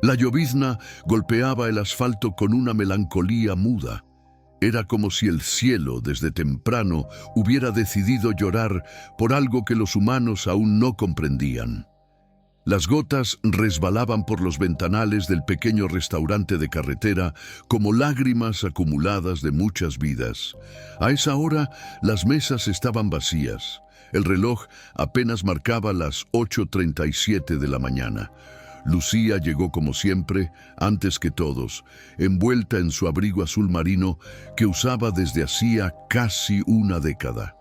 La llovizna golpeaba el asfalto con una melancolía muda. Era como si el cielo, desde temprano, hubiera decidido llorar por algo que los humanos aún no comprendían. Las gotas resbalaban por los ventanales del pequeño restaurante de carretera como lágrimas acumuladas de muchas vidas. A esa hora, las mesas estaban vacías. El reloj apenas marcaba las 8:37 de la mañana. Lucía llegó como siempre, antes que todos, envuelta en su abrigo azul marino que usaba desde hacía casi una década.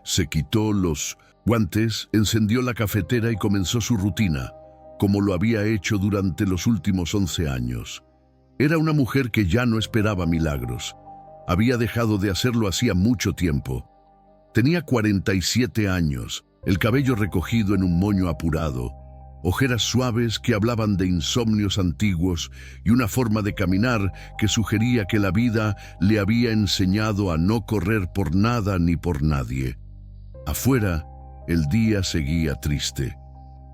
Se quitó los guantes, encendió la cafetera y comenzó su rutina, como lo había hecho durante los últimos 11 años. Era una mujer que ya no esperaba milagros. Había dejado de hacerlo hacía mucho tiempo. Tenía 47 años, el cabello recogido en un moño apurado, ojeras suaves que hablaban de insomnios antiguos y una forma de caminar que sugería que la vida le había enseñado a no correr por nada ni por nadie. Afuera, el día seguía triste.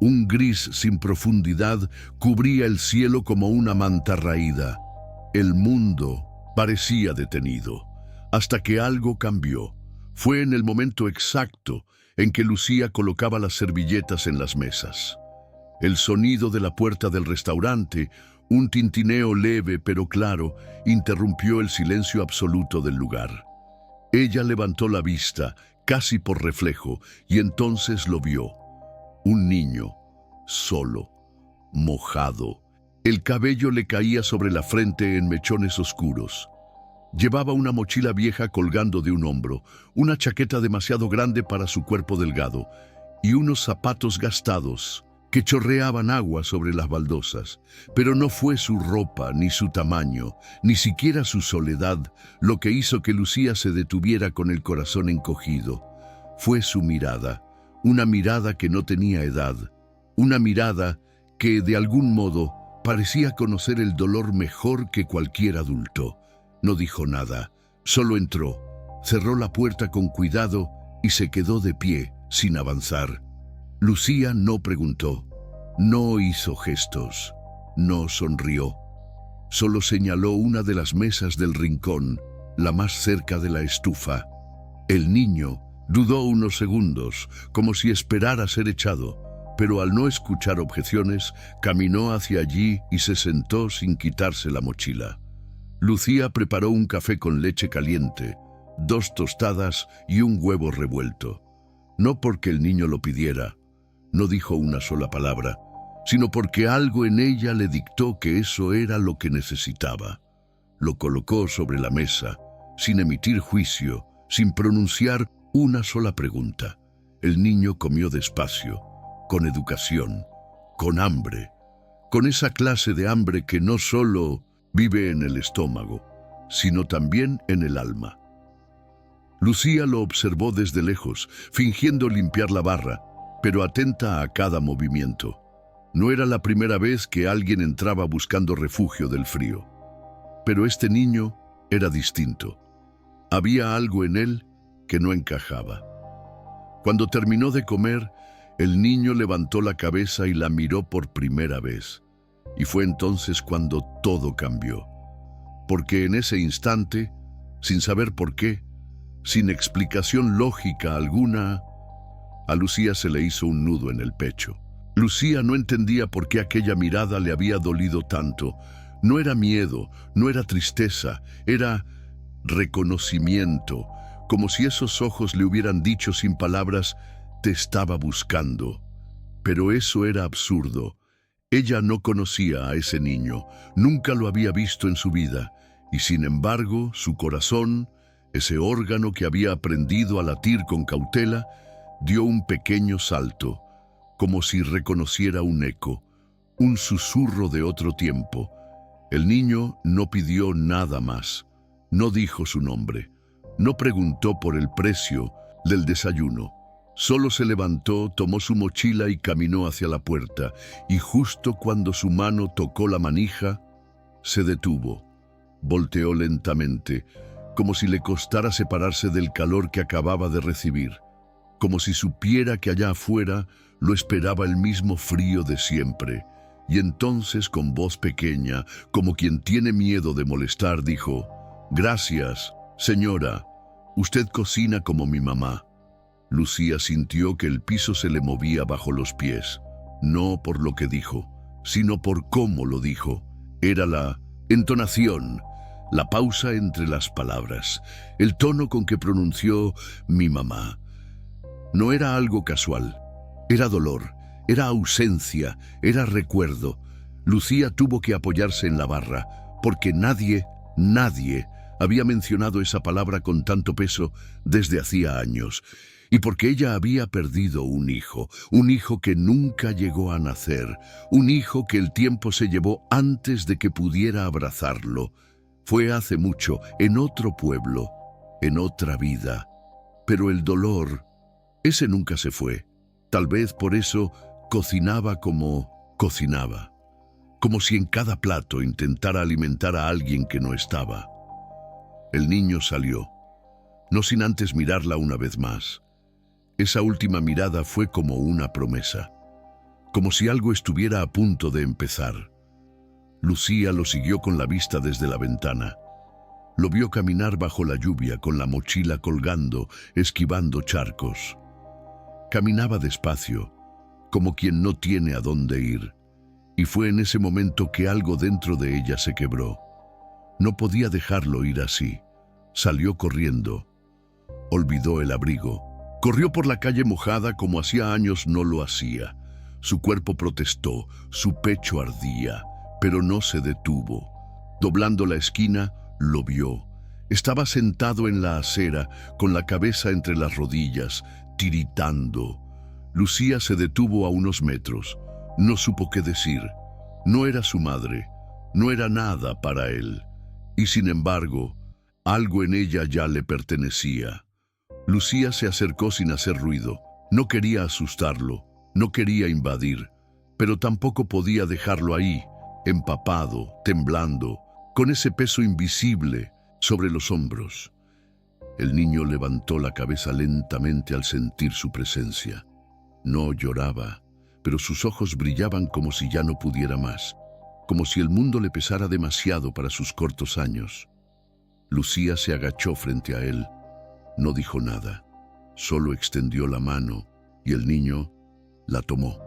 Un gris sin profundidad cubría el cielo como una manta raída. El mundo parecía detenido, hasta que algo cambió. Fue en el momento exacto en que Lucía colocaba las servilletas en las mesas. El sonido de la puerta del restaurante, un tintineo leve pero claro, interrumpió el silencio absoluto del lugar. Ella levantó la vista, casi por reflejo, y entonces lo vio. Un niño, solo, mojado. El cabello le caía sobre la frente en mechones oscuros. Llevaba una mochila vieja colgando de un hombro, una chaqueta demasiado grande para su cuerpo delgado, y unos zapatos gastados que chorreaban agua sobre las baldosas. Pero no fue su ropa, ni su tamaño, ni siquiera su soledad, lo que hizo que Lucía se detuviera con el corazón encogido. Fue su mirada, una mirada que no tenía edad, una mirada que, de algún modo, parecía conocer el dolor mejor que cualquier adulto. No dijo nada, solo entró, cerró la puerta con cuidado y se quedó de pie, sin avanzar. Lucía no preguntó, no hizo gestos, no sonrió. Solo señaló una de las mesas del rincón, la más cerca de la estufa. El niño dudó unos segundos, como si esperara ser echado, pero al no escuchar objeciones, caminó hacia allí y se sentó sin quitarse la mochila. Lucía preparó un café con leche caliente, 2 tostadas y un huevo revuelto. No porque el niño lo pidiera, no dijo una sola palabra, sino porque algo en ella le dictó que eso era lo que necesitaba. Lo colocó sobre la mesa, sin emitir juicio, sin pronunciar una sola pregunta. El niño comió despacio, con educación, con hambre, con esa clase de hambre que no solo vive en el estómago, sino también en el alma. Lucía lo observó desde lejos, fingiendo limpiar la barra, pero atenta a cada movimiento. No era la primera vez que alguien entraba buscando refugio del frío. Pero este niño era distinto. Había algo en él que no encajaba. Cuando terminó de comer, el niño levantó la cabeza y la miró por primera vez. Y fue entonces cuando todo cambió. Porque en ese instante, sin saber por qué, sin explicación lógica alguna, a Lucía se le hizo un nudo en el pecho. Lucía no entendía por qué aquella mirada le había dolido tanto. No era miedo, no era tristeza, era reconocimiento, como si esos ojos le hubieran dicho sin palabras, te estaba buscando. Pero eso era absurdo. Ella no conocía a ese niño, nunca lo había visto en su vida, y sin embargo, su corazón, ese órgano que había aprendido a latir con cautela, dio un pequeño salto, como si reconociera un eco, un susurro de otro tiempo. El niño no pidió nada más, no dijo su nombre, no preguntó por el precio del desayuno. Solo se levantó, tomó su mochila y caminó hacia la puerta, y justo cuando su mano tocó la manija, se detuvo. Volteó lentamente, como si le costara separarse del calor que acababa de recibir, como si supiera que allá afuera lo esperaba el mismo frío de siempre, Y entonces, con voz pequeña, como quien tiene miedo de molestar, dijo: «Gracias, señora. Usted cocina como mi mamá». Lucía sintió que el piso se le movía bajo los pies, no por lo que dijo, sino por cómo lo dijo. Era la entonación, la pausa entre las palabras, el tono con que pronunció «mi mamá». No era algo casual, era dolor, era ausencia, era recuerdo. Lucía tuvo que apoyarse en la barra, porque nadie había mencionado esa palabra con tanto peso desde hacía años, y porque ella había perdido un hijo que nunca llegó a nacer, un hijo que el tiempo se llevó antes de que pudiera abrazarlo. Fue hace mucho, en otro pueblo, en otra vida. Pero el dolor, ese nunca se fue. Tal vez por eso cocinaba como cocinaba, como si en cada plato intentara alimentar a alguien que no estaba. El niño salió, no sin antes mirarla una vez más. Esa última mirada fue como una promesa, como si algo estuviera a punto de empezar. Lucía lo siguió con la vista desde la ventana. Lo vio caminar bajo la lluvia con la mochila colgando, esquivando charcos. Caminaba despacio, como quien no tiene a dónde ir, y fue en ese momento que algo dentro de ella se quebró. No podía dejarlo ir así. Salió corriendo. Olvidó el abrigo. Corrió por la calle mojada como hacía años no lo hacía. Su cuerpo protestó, su pecho ardía, pero no se detuvo. Doblando la esquina, lo vio. Estaba sentado en la acera, con la cabeza entre las rodillas, tiritando. Lucía se detuvo a unos metros. No supo qué decir. No era su madre. No era nada para él. Y sin embargo, algo en ella ya le pertenecía. Lucía se acercó sin hacer ruido. No quería asustarlo, no quería invadir, pero tampoco podía dejarlo ahí, empapado, temblando, con ese peso invisible sobre los hombros. El niño levantó la cabeza lentamente al sentir su presencia. No lloraba, pero sus ojos brillaban como si ya no pudiera más, como si el mundo le pesara demasiado para sus cortos años. Lucía se agachó frente a él. No dijo nada, solo extendió la mano y el niño la tomó.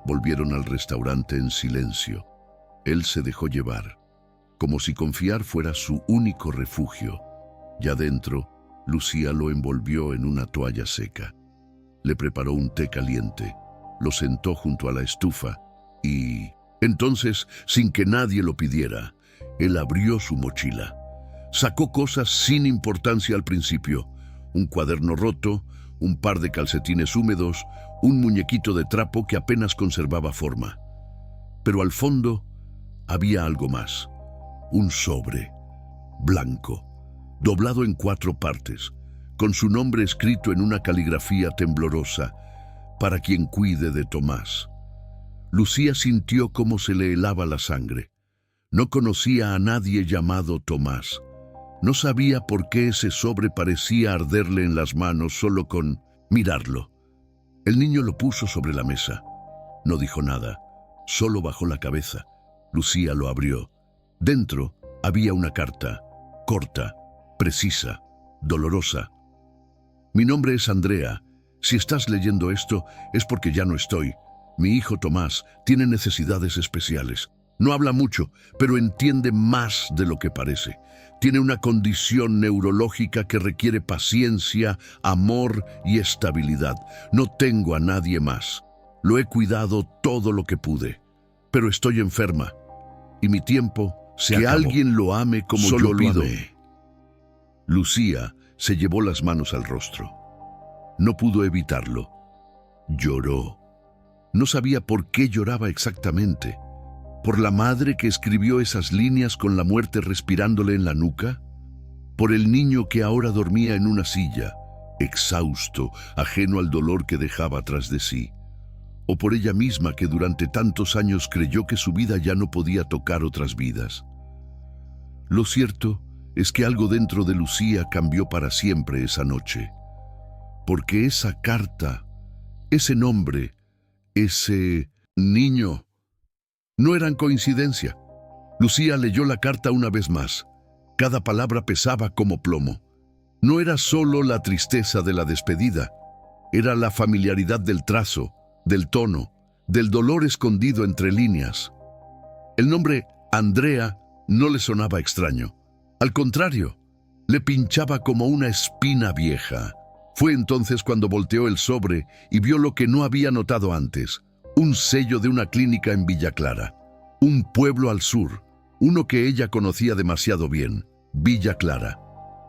Volvieron al restaurante en silencio. Él se dejó llevar, como si confiar fuera su único refugio. Ya dentro, Lucía lo envolvió en una toalla seca. Le preparó un té caliente, lo sentó junto a la estufa y... Entonces, sin que nadie lo pidiera, él abrió su mochila. Sacó cosas sin importancia al principio: un cuaderno roto, un par de calcetines húmedos, un muñequito de trapo que apenas conservaba forma. Pero al fondo había algo más: un sobre, blanco, doblado en 4 partes, con su nombre escrito en una caligrafía temblorosa: «Para quien cuide de Tomás». Lucía sintió cómo se le helaba la sangre. No conocía a nadie llamado Tomás. No sabía por qué ese sobre parecía arderle en las manos solo con mirarlo. El niño lo puso sobre la mesa. No dijo nada, solo bajó la cabeza. Lucía lo abrió. Dentro había una carta, corta, precisa, dolorosa. «Mi nombre es Andrea. Si estás leyendo esto es porque ya no estoy. Mi hijo Tomás tiene necesidades especiales. No habla mucho, pero entiende más de lo que parece. Tiene una condición neurológica que requiere paciencia, amor y estabilidad. No tengo a nadie más. Lo he cuidado todo lo que pude, pero estoy enferma y mi tiempo se acabó. Que alguien lo ame como yo lo amé». Lucía se llevó las manos al rostro. No pudo evitarlo. Lloró. No sabía por qué lloraba exactamente. ¿Por la madre que escribió esas líneas con la muerte respirándole en la nuca? ¿Por el niño que ahora dormía en una silla, exhausto, ajeno al dolor que dejaba tras de sí? ¿O por ella misma que durante tantos años creyó que su vida ya no podía tocar otras vidas? Lo cierto es que algo dentro de Lucía cambió para siempre esa noche. Porque esa carta, ese nombre, ese niño No eran coincidencia. Lucía leyó la carta una vez más. Cada palabra pesaba como plomo. No era solo la tristeza de la despedida, era la familiaridad del trazo, del tono, del dolor escondido entre líneas. El nombre Andrea no le sonaba extraño. Al contrario, le pinchaba como una espina vieja. Fue entonces cuando volteó el sobre y vio lo que no había notado antes: un sello de una clínica en Villa Clara, un pueblo al sur, uno que ella conocía demasiado bien, Villa Clara,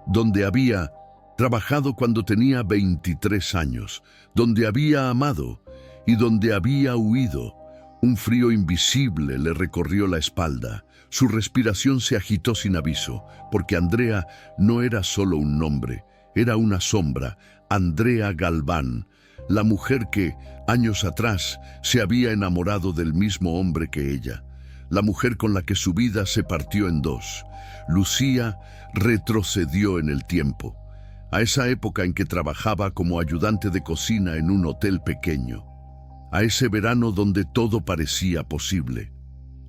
donde había trabajado cuando tenía 23 años, donde había amado y donde había huido. Un frío invisible le recorrió la espalda. Su respiración se agitó sin aviso, porque Andrea no era solo un nombre, era una sombra. Andrea Galván, la mujer que, años atrás, se había enamorado del mismo hombre que ella, la mujer con la que su vida se partió en dos. Lucía retrocedió en el tiempo, a esa época en que trabajaba como ayudante de cocina en un hotel pequeño, a ese verano donde todo parecía posible,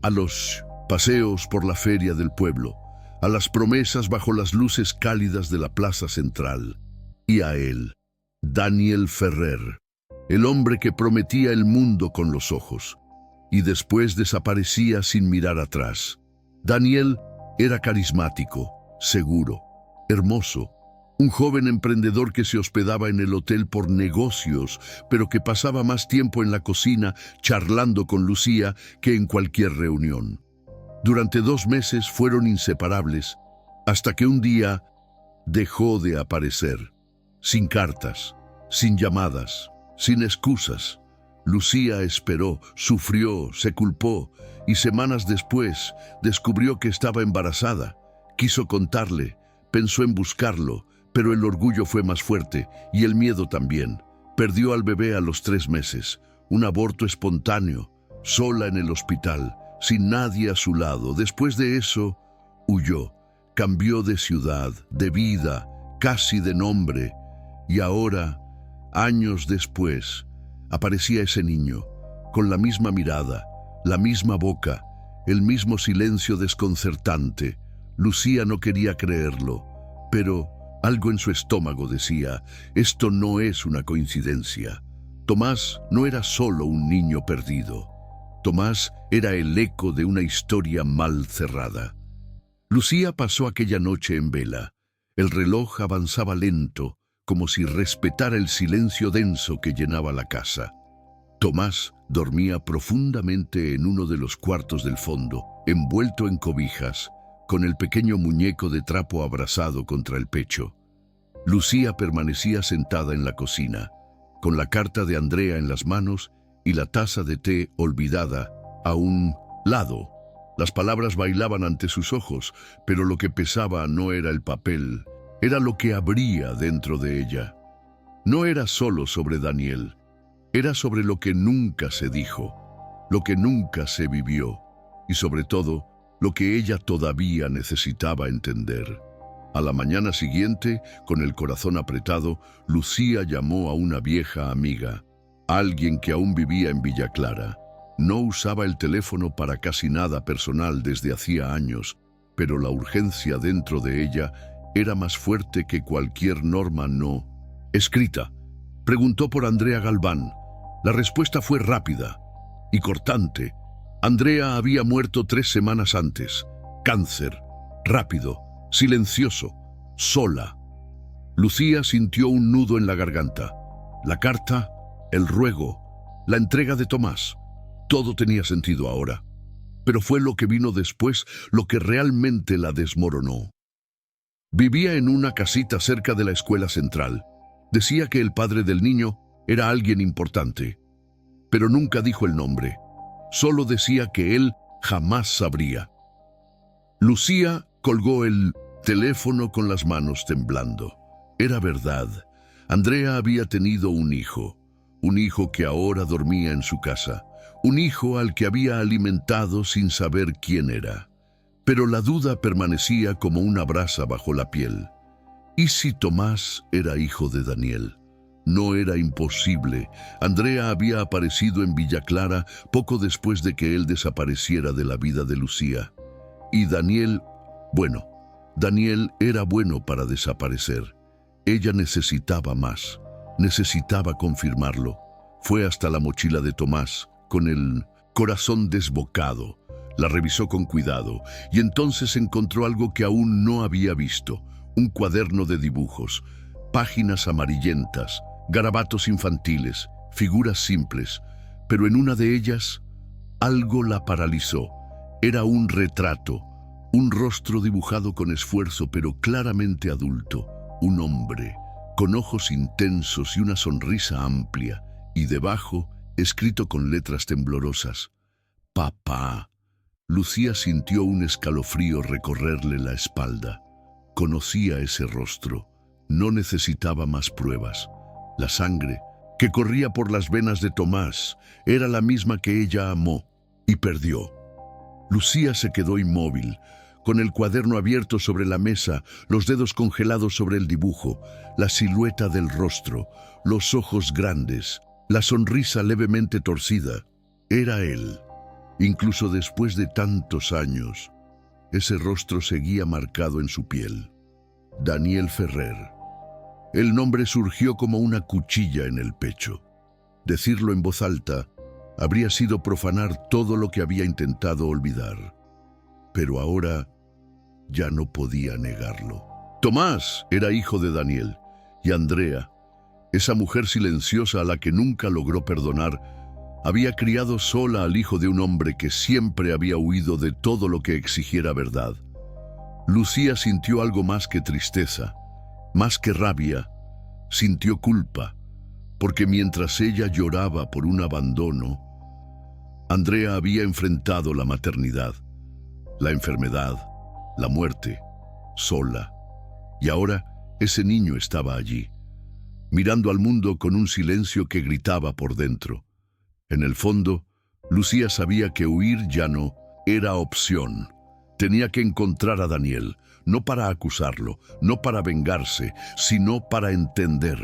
a los paseos por la feria del pueblo, a las promesas bajo las luces cálidas de la plaza central, y a él, Daniel Ferrer, el hombre que prometía el mundo con los ojos, y después desaparecía sin mirar atrás. Daniel era carismático, seguro, hermoso, un joven emprendedor que se hospedaba en el hotel por negocios, pero que pasaba más tiempo en la cocina charlando con Lucía que en cualquier reunión. Durante 2 meses fueron inseparables, hasta que un día dejó de aparecer, sin cartas, sin llamadas, sin excusas. Lucía esperó, sufrió, se culpó, y semanas después descubrió que estaba embarazada. Quiso contarle, pensó en buscarlo, pero el orgullo fue más fuerte y el miedo también. Perdió al bebé a los 3 meses, un aborto espontáneo, sola en el hospital, sin nadie a su lado. Después de eso, huyó, cambió de ciudad, de vida, casi de nombre, y ahora, años después, aparecía ese niño, con la misma mirada, la misma boca, el mismo silencio desconcertante. Lucía no quería creerlo, pero algo en su estómago decía: esto no es una coincidencia. Tomás no era solo un niño perdido. Tomás era el eco de una historia mal cerrada. Lucía pasó aquella noche en vela. El reloj avanzaba lento, como si respetara el silencio denso que llenaba la casa. Tomás dormía profundamente en uno de los cuartos del fondo, envuelto en cobijas, con el pequeño muñeco de trapo abrazado contra el pecho. Lucía permanecía sentada en la cocina, con la carta de Andrea en las manos y la taza de té olvidada a un lado. Las palabras bailaban ante sus ojos, pero lo que pesaba no era el papel, era lo que habría dentro de ella. No era solo sobre Daniel, era sobre lo que nunca se dijo, lo que nunca se vivió, y sobre todo, lo que ella todavía necesitaba entender. A la mañana siguiente, con el corazón apretado, Lucía llamó a una vieja amiga, alguien que aún vivía en Villa Clara. No usaba el teléfono para casi nada personal desde hacía años, pero la urgencia dentro de ella era más fuerte que cualquier norma no escrita. Preguntó por Andrea Galván. La respuesta fue rápida y cortante. Andrea había muerto 3 semanas antes. Cáncer. Rápido, silencioso, sola. Lucía sintió un nudo en la garganta. La carta, el ruego, la entrega de Tomás. Todo tenía sentido ahora. Pero fue lo que vino después lo que realmente la desmoronó. Vivía en una casita cerca de la escuela central. Decía que el padre del niño era alguien importante, pero nunca dijo el nombre. Solo decía que él jamás sabría. Lucía colgó el teléfono con las manos temblando. Era verdad. Andrea había tenido un hijo que ahora dormía en su casa, un hijo al que había alimentado sin saber quién era. Pero la duda permanecía como una brasa bajo la piel. ¿Y si Tomás era hijo de Daniel? No era imposible. Andrea había aparecido en Villa Clara poco después de que él desapareciera de la vida de Lucía. Y Daniel, bueno, Daniel era bueno para desaparecer. Ella necesitaba más, necesitaba confirmarlo. Fue hasta la mochila de Tomás, con el corazón desbocado. La revisó con cuidado y entonces encontró algo que aún no había visto. Un cuaderno de dibujos, páginas amarillentas, garabatos infantiles, figuras simples. Pero en una de ellas, algo la paralizó. Era un retrato, un rostro dibujado con esfuerzo pero claramente adulto. Un hombre, con ojos intensos y una sonrisa amplia. Y debajo, escrito con letras temblorosas: «Papá». Lucía sintió un escalofrío recorrerle la espalda. Conocía ese rostro. No necesitaba más pruebas. La sangre que corría por las venas de Tomás era la misma que ella amó y perdió. Lucía se quedó inmóvil, con el cuaderno abierto sobre la mesa, los dedos congelados sobre el dibujo, la silueta del rostro, los ojos grandes, la sonrisa levemente torcida. Era él. Incluso después de tantos años, ese rostro seguía marcado en su piel. Daniel Ferrer. El nombre surgió como una cuchilla en el pecho. Decirlo en voz alta habría sido profanar todo lo que había intentado olvidar. Pero ahora ya no podía negarlo. Tomás era hijo de Daniel, y Andrea, esa mujer silenciosa a la que nunca logró perdonar, había criado sola al hijo de un hombre que siempre había huido de todo lo que exigiera verdad. Lucía sintió algo más que tristeza, más que rabia, sintió culpa, porque mientras ella lloraba por un abandono, Andrea había enfrentado la maternidad, la enfermedad, la muerte, sola. Y ahora ese niño estaba allí, mirando al mundo con un silencio que gritaba por dentro. En el fondo, Lucía sabía que huir ya no era opción. Tenía que encontrar a Daniel, no para acusarlo, no para vengarse, sino para entender,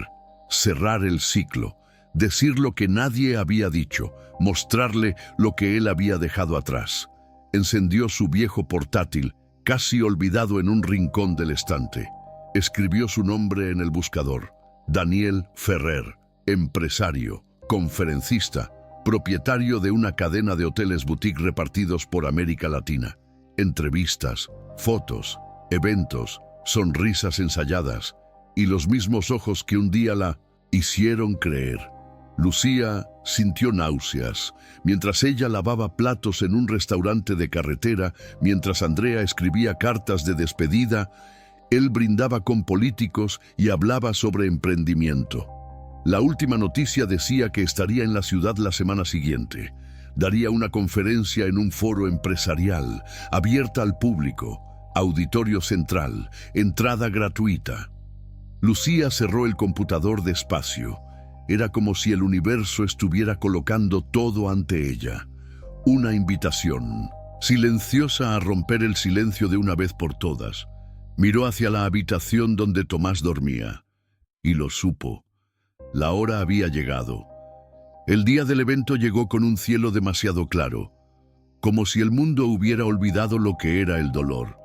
cerrar el ciclo, decir lo que nadie había dicho, mostrarle lo que él había dejado atrás. Encendió su viejo portátil, casi olvidado en un rincón del estante. Escribió su nombre en el buscador: Daniel Ferrer, empresario, conferencista, propietario de una cadena de hoteles boutique repartidos por América Latina. Entrevistas, fotos, eventos, sonrisas ensayadas y los mismos ojos que un día la hicieron creer. Lucía sintió náuseas mientras ella lavaba platos en un restaurante de carretera, mientras Andrea escribía cartas de despedida. Él brindaba con políticos y hablaba sobre emprendimiento. La última noticia decía que estaría en la ciudad la semana siguiente. Daría una conferencia en un foro empresarial, abierta al público, auditorio central, entrada gratuita. Lucía cerró el computador despacio. Era como si el universo estuviera colocando todo ante ella. Una invitación, silenciosa, a romper el silencio de una vez por todas. Miró hacia la habitación donde Tomás dormía. Y lo supo. La hora había llegado. El día del evento llegó con un cielo demasiado claro, como si el mundo hubiera olvidado lo que era el dolor.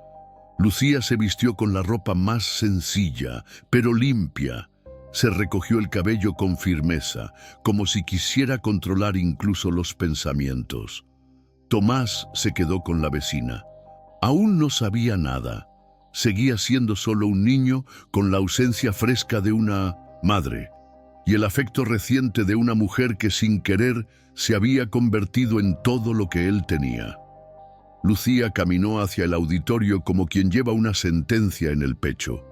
Lucía se vistió con la ropa más sencilla, pero limpia. Se recogió el cabello con firmeza, como si quisiera controlar incluso los pensamientos. Tomás se quedó con la vecina. Aún no sabía nada. Seguía siendo solo un niño con la ausencia fresca de una madre y el afecto reciente de una mujer que sin querer se había convertido en todo lo que él tenía. Lucía caminó hacia el auditorio como quien lleva una sentencia en el pecho.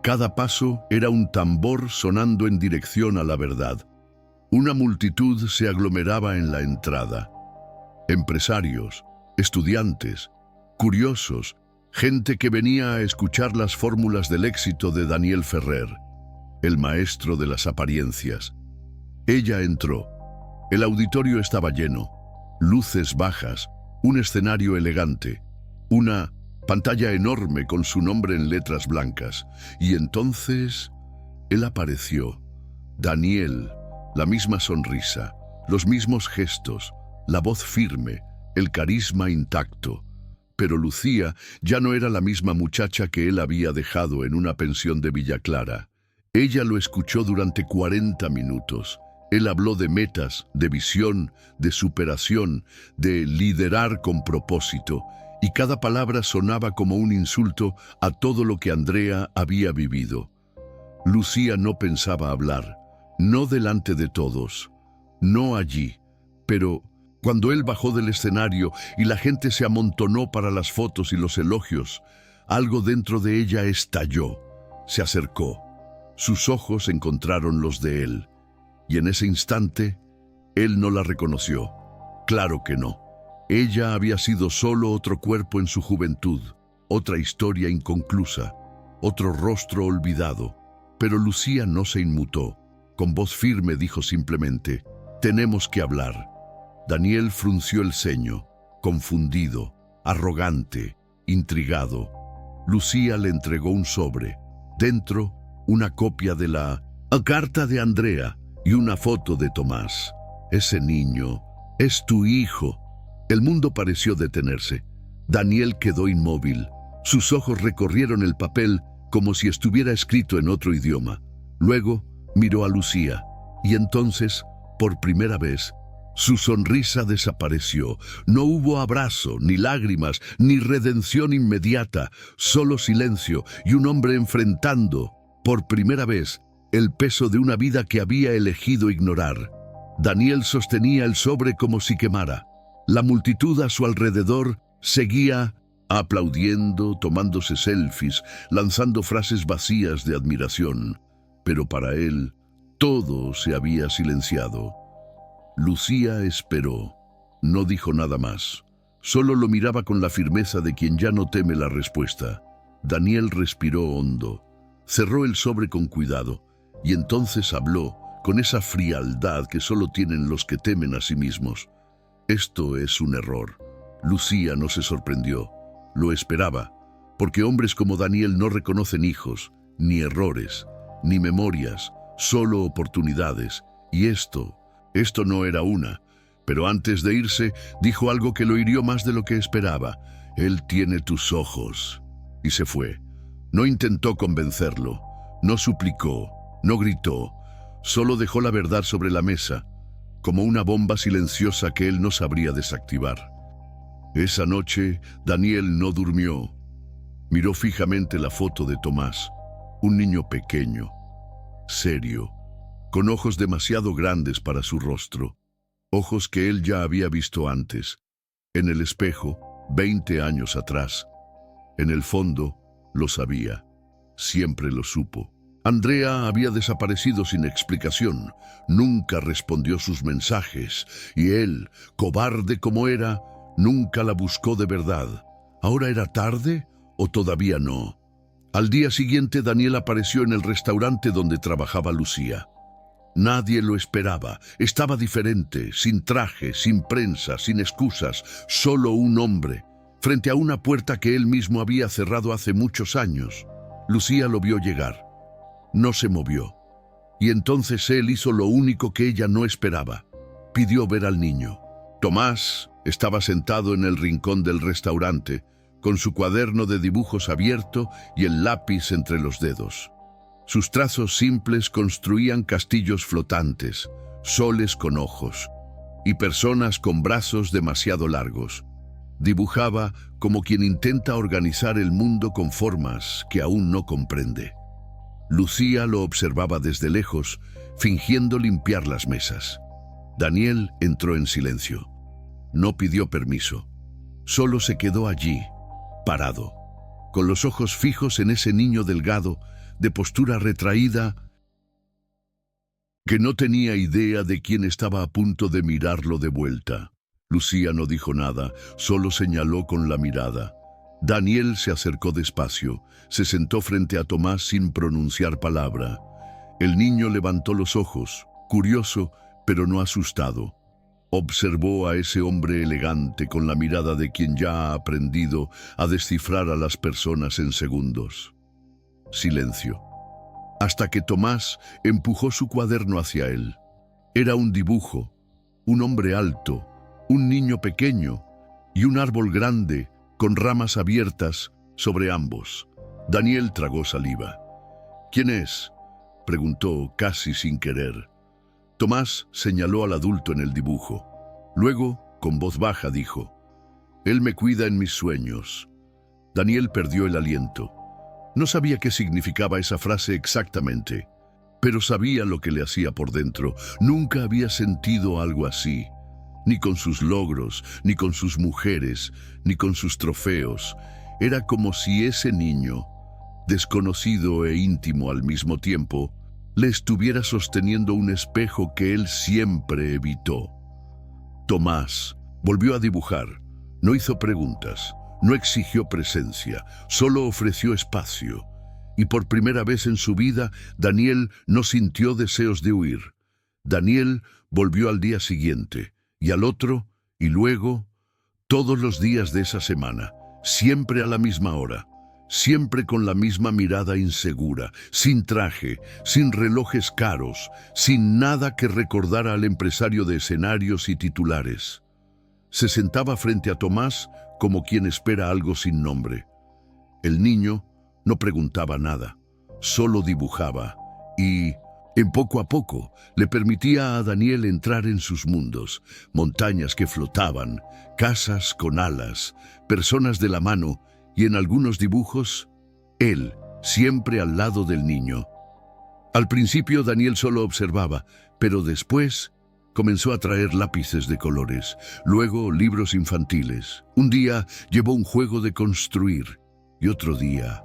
Cada paso era un tambor sonando en dirección a la verdad. Una multitud se aglomeraba en la entrada. Empresarios, estudiantes, curiosos, gente que venía a escuchar las fórmulas del éxito de Daniel Ferrer, el maestro de las apariencias. Ella entró. El auditorio estaba lleno, luces bajas, un escenario elegante, una pantalla enorme con su nombre en letras blancas. Y entonces él apareció, Daniel, la misma sonrisa, los mismos gestos, la voz firme, el carisma intacto. Pero Lucía ya no era la misma muchacha que él había dejado en una pensión de Villa Clara. Ella lo escuchó durante 40 minutos. Él habló de metas, de visión, de superación, de liderar con propósito, y cada palabra sonaba como un insulto a todo lo que Andrea había vivido. Lucía no pensaba hablar, no delante de todos, no allí, pero cuando él bajó del escenario y la gente se amontonó para las fotos y los elogios, algo dentro de ella estalló, se acercó. Sus ojos encontraron los de él, y en ese instante, él no la reconoció. Claro que no. Ella había sido solo otro cuerpo en su juventud, otra historia inconclusa, otro rostro olvidado. Pero Lucía no se inmutó. Con voz firme dijo simplemente: «Tenemos que hablar». Daniel frunció el ceño, confundido, arrogante, intrigado. Lucía le entregó un sobre. Dentro, una copia de la carta de Andrea y una foto de Tomás. «Ese niño es tu hijo». El mundo pareció detenerse. Daniel quedó inmóvil. Sus ojos recorrieron el papel como si estuviera escrito en otro idioma. Luego miró a Lucía, y entonces, por primera vez, su sonrisa desapareció. No hubo abrazo, ni lágrimas, ni redención inmediata, solo silencio y un hombre enfrentando, por primera vez, el peso de una vida que había elegido ignorar. Daniel sostenía el sobre como si quemara. La multitud a su alrededor seguía aplaudiendo, tomándose selfies, lanzando frases vacías de admiración. Pero para él, todo se había silenciado. Lucía esperó. No dijo nada más. Solo lo miraba con la firmeza de quien ya no teme la respuesta. Daniel respiró hondo. Cerró el sobre con cuidado y entonces habló con esa frialdad que solo tienen los que temen a sí mismos. «Esto es un error». Lucía no se sorprendió. Lo esperaba, porque hombres como Daniel no reconocen hijos, ni errores, ni memorias, solo oportunidades. Y esto no era una. Pero antes de irse, dijo algo que lo hirió más de lo que esperaba. «Él tiene tus ojos». Y se fue. No intentó convencerlo, no suplicó, no gritó, solo dejó la verdad sobre la mesa, como una bomba silenciosa que él no sabría desactivar. Esa noche, Daniel no durmió. Miró fijamente la foto de Tomás, un niño pequeño, serio, con ojos demasiado grandes para su rostro, ojos que él ya había visto antes, en el espejo, 20 años atrás. En el fondo, lo sabía, siempre lo supo. Andrea había desaparecido sin explicación, nunca respondió sus mensajes, y él, cobarde como era, nunca la buscó de verdad. ¿Ahora era tarde o todavía no? Al día siguiente, Daniel apareció en el restaurante donde trabajaba Lucía. Nadie lo esperaba, estaba diferente, sin traje, sin prensa, sin excusas, solo un hombre, frente a una puerta que él mismo había cerrado hace muchos años. Lucía lo vio llegar. No se movió. Y entonces él hizo lo único que ella no esperaba. Pidió ver al niño. Tomás estaba sentado en el rincón del restaurante, con su cuaderno de dibujos abierto y el lápiz entre los dedos. Sus trazos simples construían castillos flotantes, soles con ojos, y personas con brazos demasiado largos. Dibujaba como quien intenta organizar el mundo con formas que aún no comprende. Lucía lo observaba desde lejos, fingiendo limpiar las mesas. Daniel entró en silencio. No pidió permiso. Solo se quedó allí, parado, con los ojos fijos en ese niño delgado, de postura retraída, que no tenía idea de quién estaba a punto de mirarlo de vuelta. Lucía no dijo nada, solo señaló con la mirada. Daniel se acercó despacio, se sentó frente a Tomás sin pronunciar palabra. El niño levantó los ojos, curioso, pero no asustado. Observó a ese hombre elegante con la mirada de quien ya ha aprendido a descifrar a las personas en segundos. Silencio. hasta que Tomás empujó su cuaderno hacia él. Era un dibujo, un hombre alto, un niño pequeño y un árbol grande con ramas abiertas sobre ambos. Daniel tragó saliva. «¿Quién es?», preguntó casi sin querer. Tomás señaló al adulto en el dibujo. Luego, con voz baja, dijo: «Él me cuida en mis sueños». Daniel perdió el aliento. No sabía qué significaba esa frase exactamente, pero sabía lo que le hacía por dentro. Nunca había sentido algo así, ni con sus logros, ni con sus mujeres, ni con sus trofeos. Era como si ese niño, desconocido e íntimo al mismo tiempo, le estuviera sosteniendo un espejo que él siempre evitó. Tomás volvió a dibujar. No hizo preguntas, no exigió presencia, solo ofreció espacio. Y por primera vez en su vida, Daniel no sintió deseos de huir. Daniel volvió al día siguiente, y al otro, y luego, todos los días de esa semana, siempre a la misma hora, siempre con la misma mirada insegura, sin traje, sin relojes caros, sin nada que recordara al empresario de escenarios y titulares. Se sentaba frente a Tomás como quien espera algo sin nombre. El niño no preguntaba nada, solo dibujaba y, en poco a poco, le permitía a Daniel entrar en sus mundos: montañas que flotaban, casas con alas, personas de la mano y, en algunos dibujos, él, siempre al lado del niño. Al principio Daniel solo observaba, pero después comenzó a traer lápices de colores, luego libros infantiles. Un día llevó un juego de construir y otro día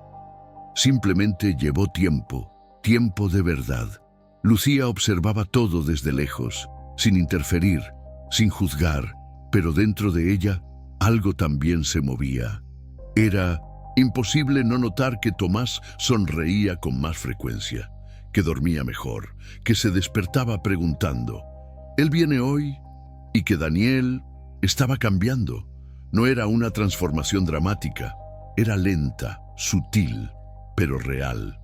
simplemente llevó tiempo, tiempo de verdad. Lucía observaba todo desde lejos, sin interferir, sin juzgar, pero dentro de ella algo también se movía. Era imposible no notar que Tomás sonreía con más frecuencia, que dormía mejor, que se despertaba preguntando: «¿Él viene hoy?», y que Daniel estaba cambiando. No era una transformación dramática, era lenta, sutil, pero real.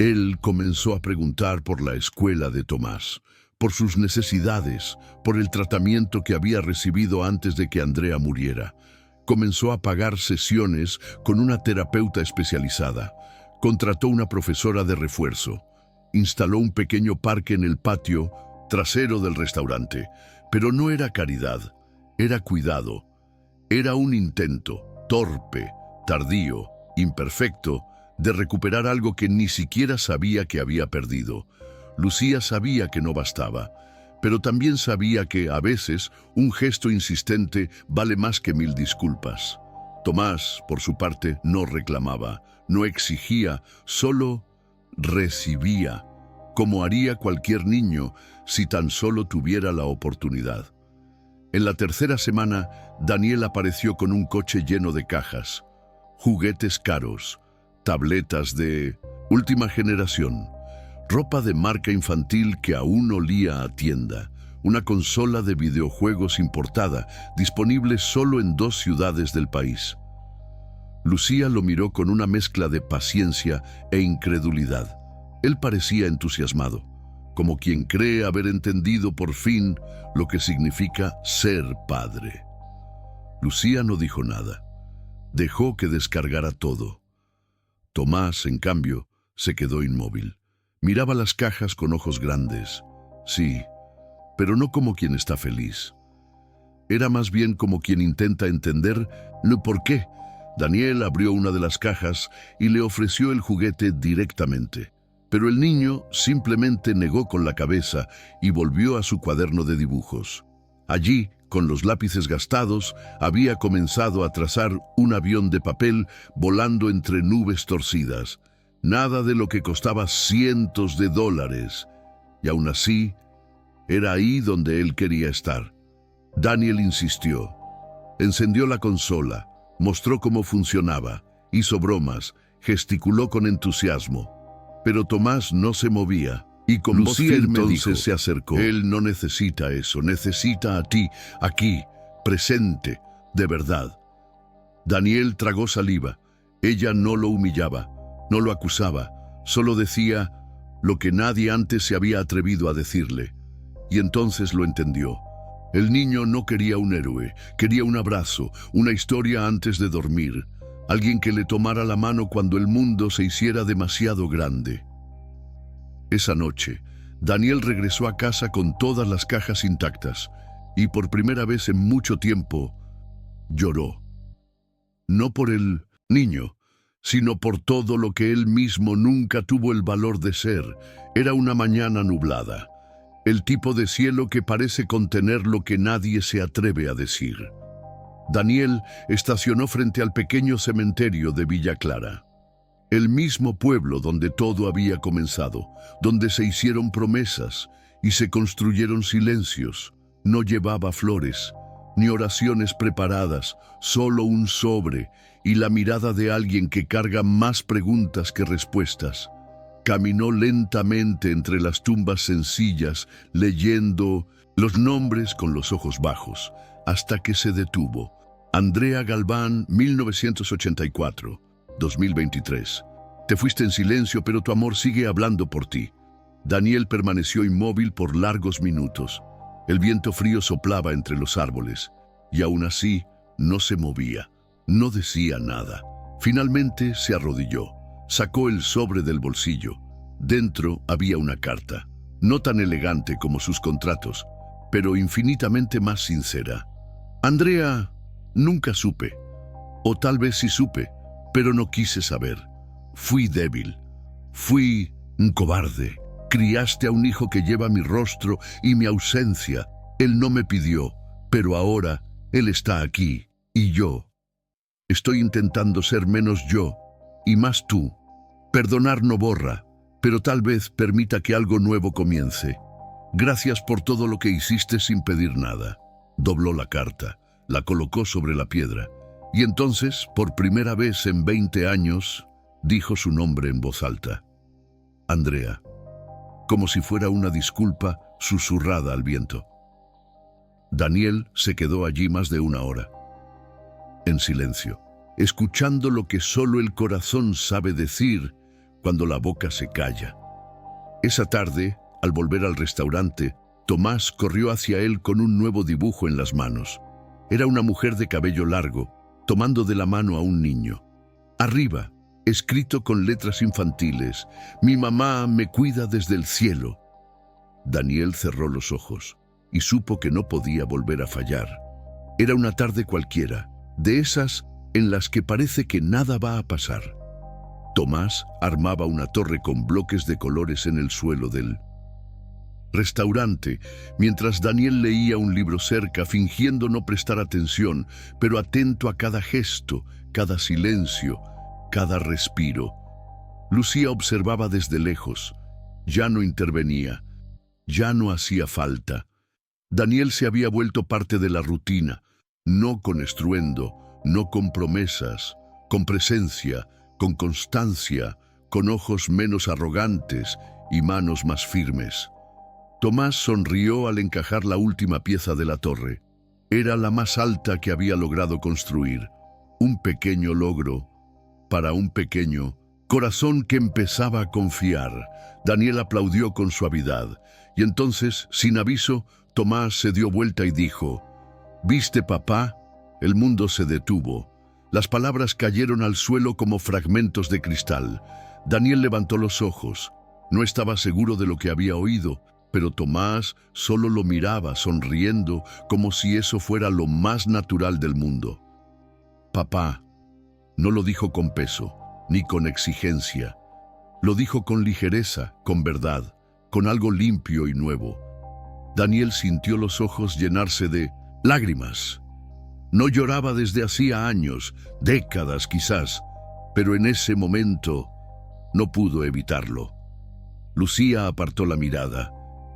Él comenzó a preguntar por la escuela de Tomás, por sus necesidades, por el tratamiento que había recibido antes de que Andrea muriera. Comenzó a pagar sesiones con una terapeuta especializada. Contrató una profesora de refuerzo. Instaló un pequeño parque en el patio trasero del restaurante. Pero no era caridad, era cuidado. Era un intento, torpe, tardío, imperfecto, de recuperar algo que ni siquiera sabía que había perdido. Lucía sabía que no bastaba, pero también sabía que, a veces, un gesto insistente vale más que 1000 disculpas. Tomás, por su parte, no reclamaba, no exigía, solo recibía, como haría cualquier niño si tan solo tuviera la oportunidad. En la tercera semana, Daniel apareció con un coche lleno de cajas, juguetes caros, tabletas de última generación, ropa de marca infantil que aún olía a tienda, una consola de videojuegos importada, disponible solo en 2 ciudades del país. Lucía lo miró con una mezcla de paciencia e incredulidad. Él parecía entusiasmado, como quien cree haber entendido por fin lo que significa ser padre. Lucía no dijo nada. Dejó que descargara todo. Tomás, en cambio, se quedó inmóvil. Miraba las cajas con ojos grandes. Sí, pero no como quien está feliz. Era más bien como quien intenta entender lo por qué. Daniel abrió una de las cajas y le ofreció el juguete directamente. Pero el niño simplemente negó con la cabeza y volvió a su cuaderno de dibujos. Allí, con los lápices gastados, había comenzado a trazar un avión de papel volando entre nubes torcidas. Nada de lo que costaba cientos de dólares. Y aún así, era ahí donde él quería estar. Daniel insistió. Encendió la consola, mostró cómo funcionaba, hizo bromas, gesticuló con entusiasmo. Pero Tomás no se movía, y con voz firme entonces se acercó. Él no necesita eso, necesita a ti, aquí, presente, de verdad. Daniel tragó saliva. Ella no lo humillaba, no lo acusaba, solo decía: lo que nadie antes se había atrevido a decirle. Y entonces lo entendió. El niño no quería un héroe, quería un abrazo, una historia antes de dormir, alguien que le tomara la mano cuando el mundo se hiciera demasiado grande. Esa noche, Daniel regresó a casa con todas las cajas intactas y por primera vez en mucho tiempo lloró. No por el niño, sino por todo lo que él mismo nunca tuvo el valor de ser. Era una mañana nublada, el tipo de cielo que parece contener lo que nadie se atreve a decir. Daniel estacionó frente al pequeño cementerio de Villa Clara, el mismo pueblo donde todo había comenzado, donde se hicieron promesas y se construyeron silencios. No llevaba flores, ni oraciones preparadas, solo un sobre y la mirada de alguien que carga más preguntas que respuestas. Caminó lentamente entre las tumbas sencillas, leyendo los nombres con los ojos bajos, hasta que se detuvo. Andrea Galván, 1984, 2023. Te fuiste en silencio, pero tu amor sigue hablando por ti. Daniel permaneció inmóvil por largos minutos. El viento frío soplaba entre los árboles, y aún así no se movía, no decía nada. Finalmente se arrodilló. Sacó el sobre del bolsillo. Dentro había una carta, no tan elegante como sus contratos, pero infinitamente más sincera. Andrea, nunca supe, o tal vez sí supe, pero no quise saber. Fui débil, fui un cobarde. Criaste a un hijo que lleva mi rostro y mi ausencia. Él no me pidió, pero ahora él está aquí, y yo. Estoy intentando ser menos yo y más tú. Perdonar no borra, pero tal vez permita que algo nuevo comience. Gracias por todo lo que hiciste sin pedir nada. Dobló la carta, la colocó sobre la piedra, y entonces, por primera vez en 20 años, dijo su nombre en voz alta. Andrea, como si fuera una disculpa susurrada al viento. Daniel se quedó allí más de una hora, en silencio, escuchando lo que solo el corazón sabe decir cuando la boca se calla. Esa tarde, al volver al restaurante, Tomás corrió hacia él con un nuevo dibujo en las manos. Era una mujer de cabello largo, tomando de la mano a un niño. Arriba, escrito con letras infantiles, «Mi mamá me cuida desde el cielo». Daniel cerró los ojos y supo que no podía volver a fallar. Era una tarde cualquiera, de esas en las que parece que nada va a pasar. Tomás armaba una torre con bloques de colores en el suelo del restaurante, mientras Daniel leía un libro cerca, fingiendo no prestar atención, pero atento a cada gesto, cada silencio, cada respiro. Lucía observaba desde lejos. Ya no intervenía. Ya no hacía falta. Daniel se había vuelto parte de la rutina, no con estruendo, no con promesas, con presencia, con constancia, con ojos menos arrogantes y manos más firmes. Tomás sonrió al encajar la última pieza de la torre. Era la más alta que había logrado construir. Un pequeño logro para un pequeño corazón que empezaba a confiar. Daniel aplaudió con suavidad, y entonces, sin aviso, Tomás se dio vuelta y dijo, «¿Viste, papá?» El mundo se detuvo. Las palabras cayeron al suelo como fragmentos de cristal. Daniel levantó los ojos. No estaba seguro de lo que había oído, pero Tomás solo lo miraba, sonriendo, como si eso fuera lo más natural del mundo. «Papá». No lo dijo con peso, ni con exigencia. Lo dijo con ligereza, con verdad, con algo limpio y nuevo. Daniel sintió los ojos llenarse de lágrimas. No lloraba desde hacía años, décadas quizás, pero en ese momento no pudo evitarlo. Lucía apartó la mirada,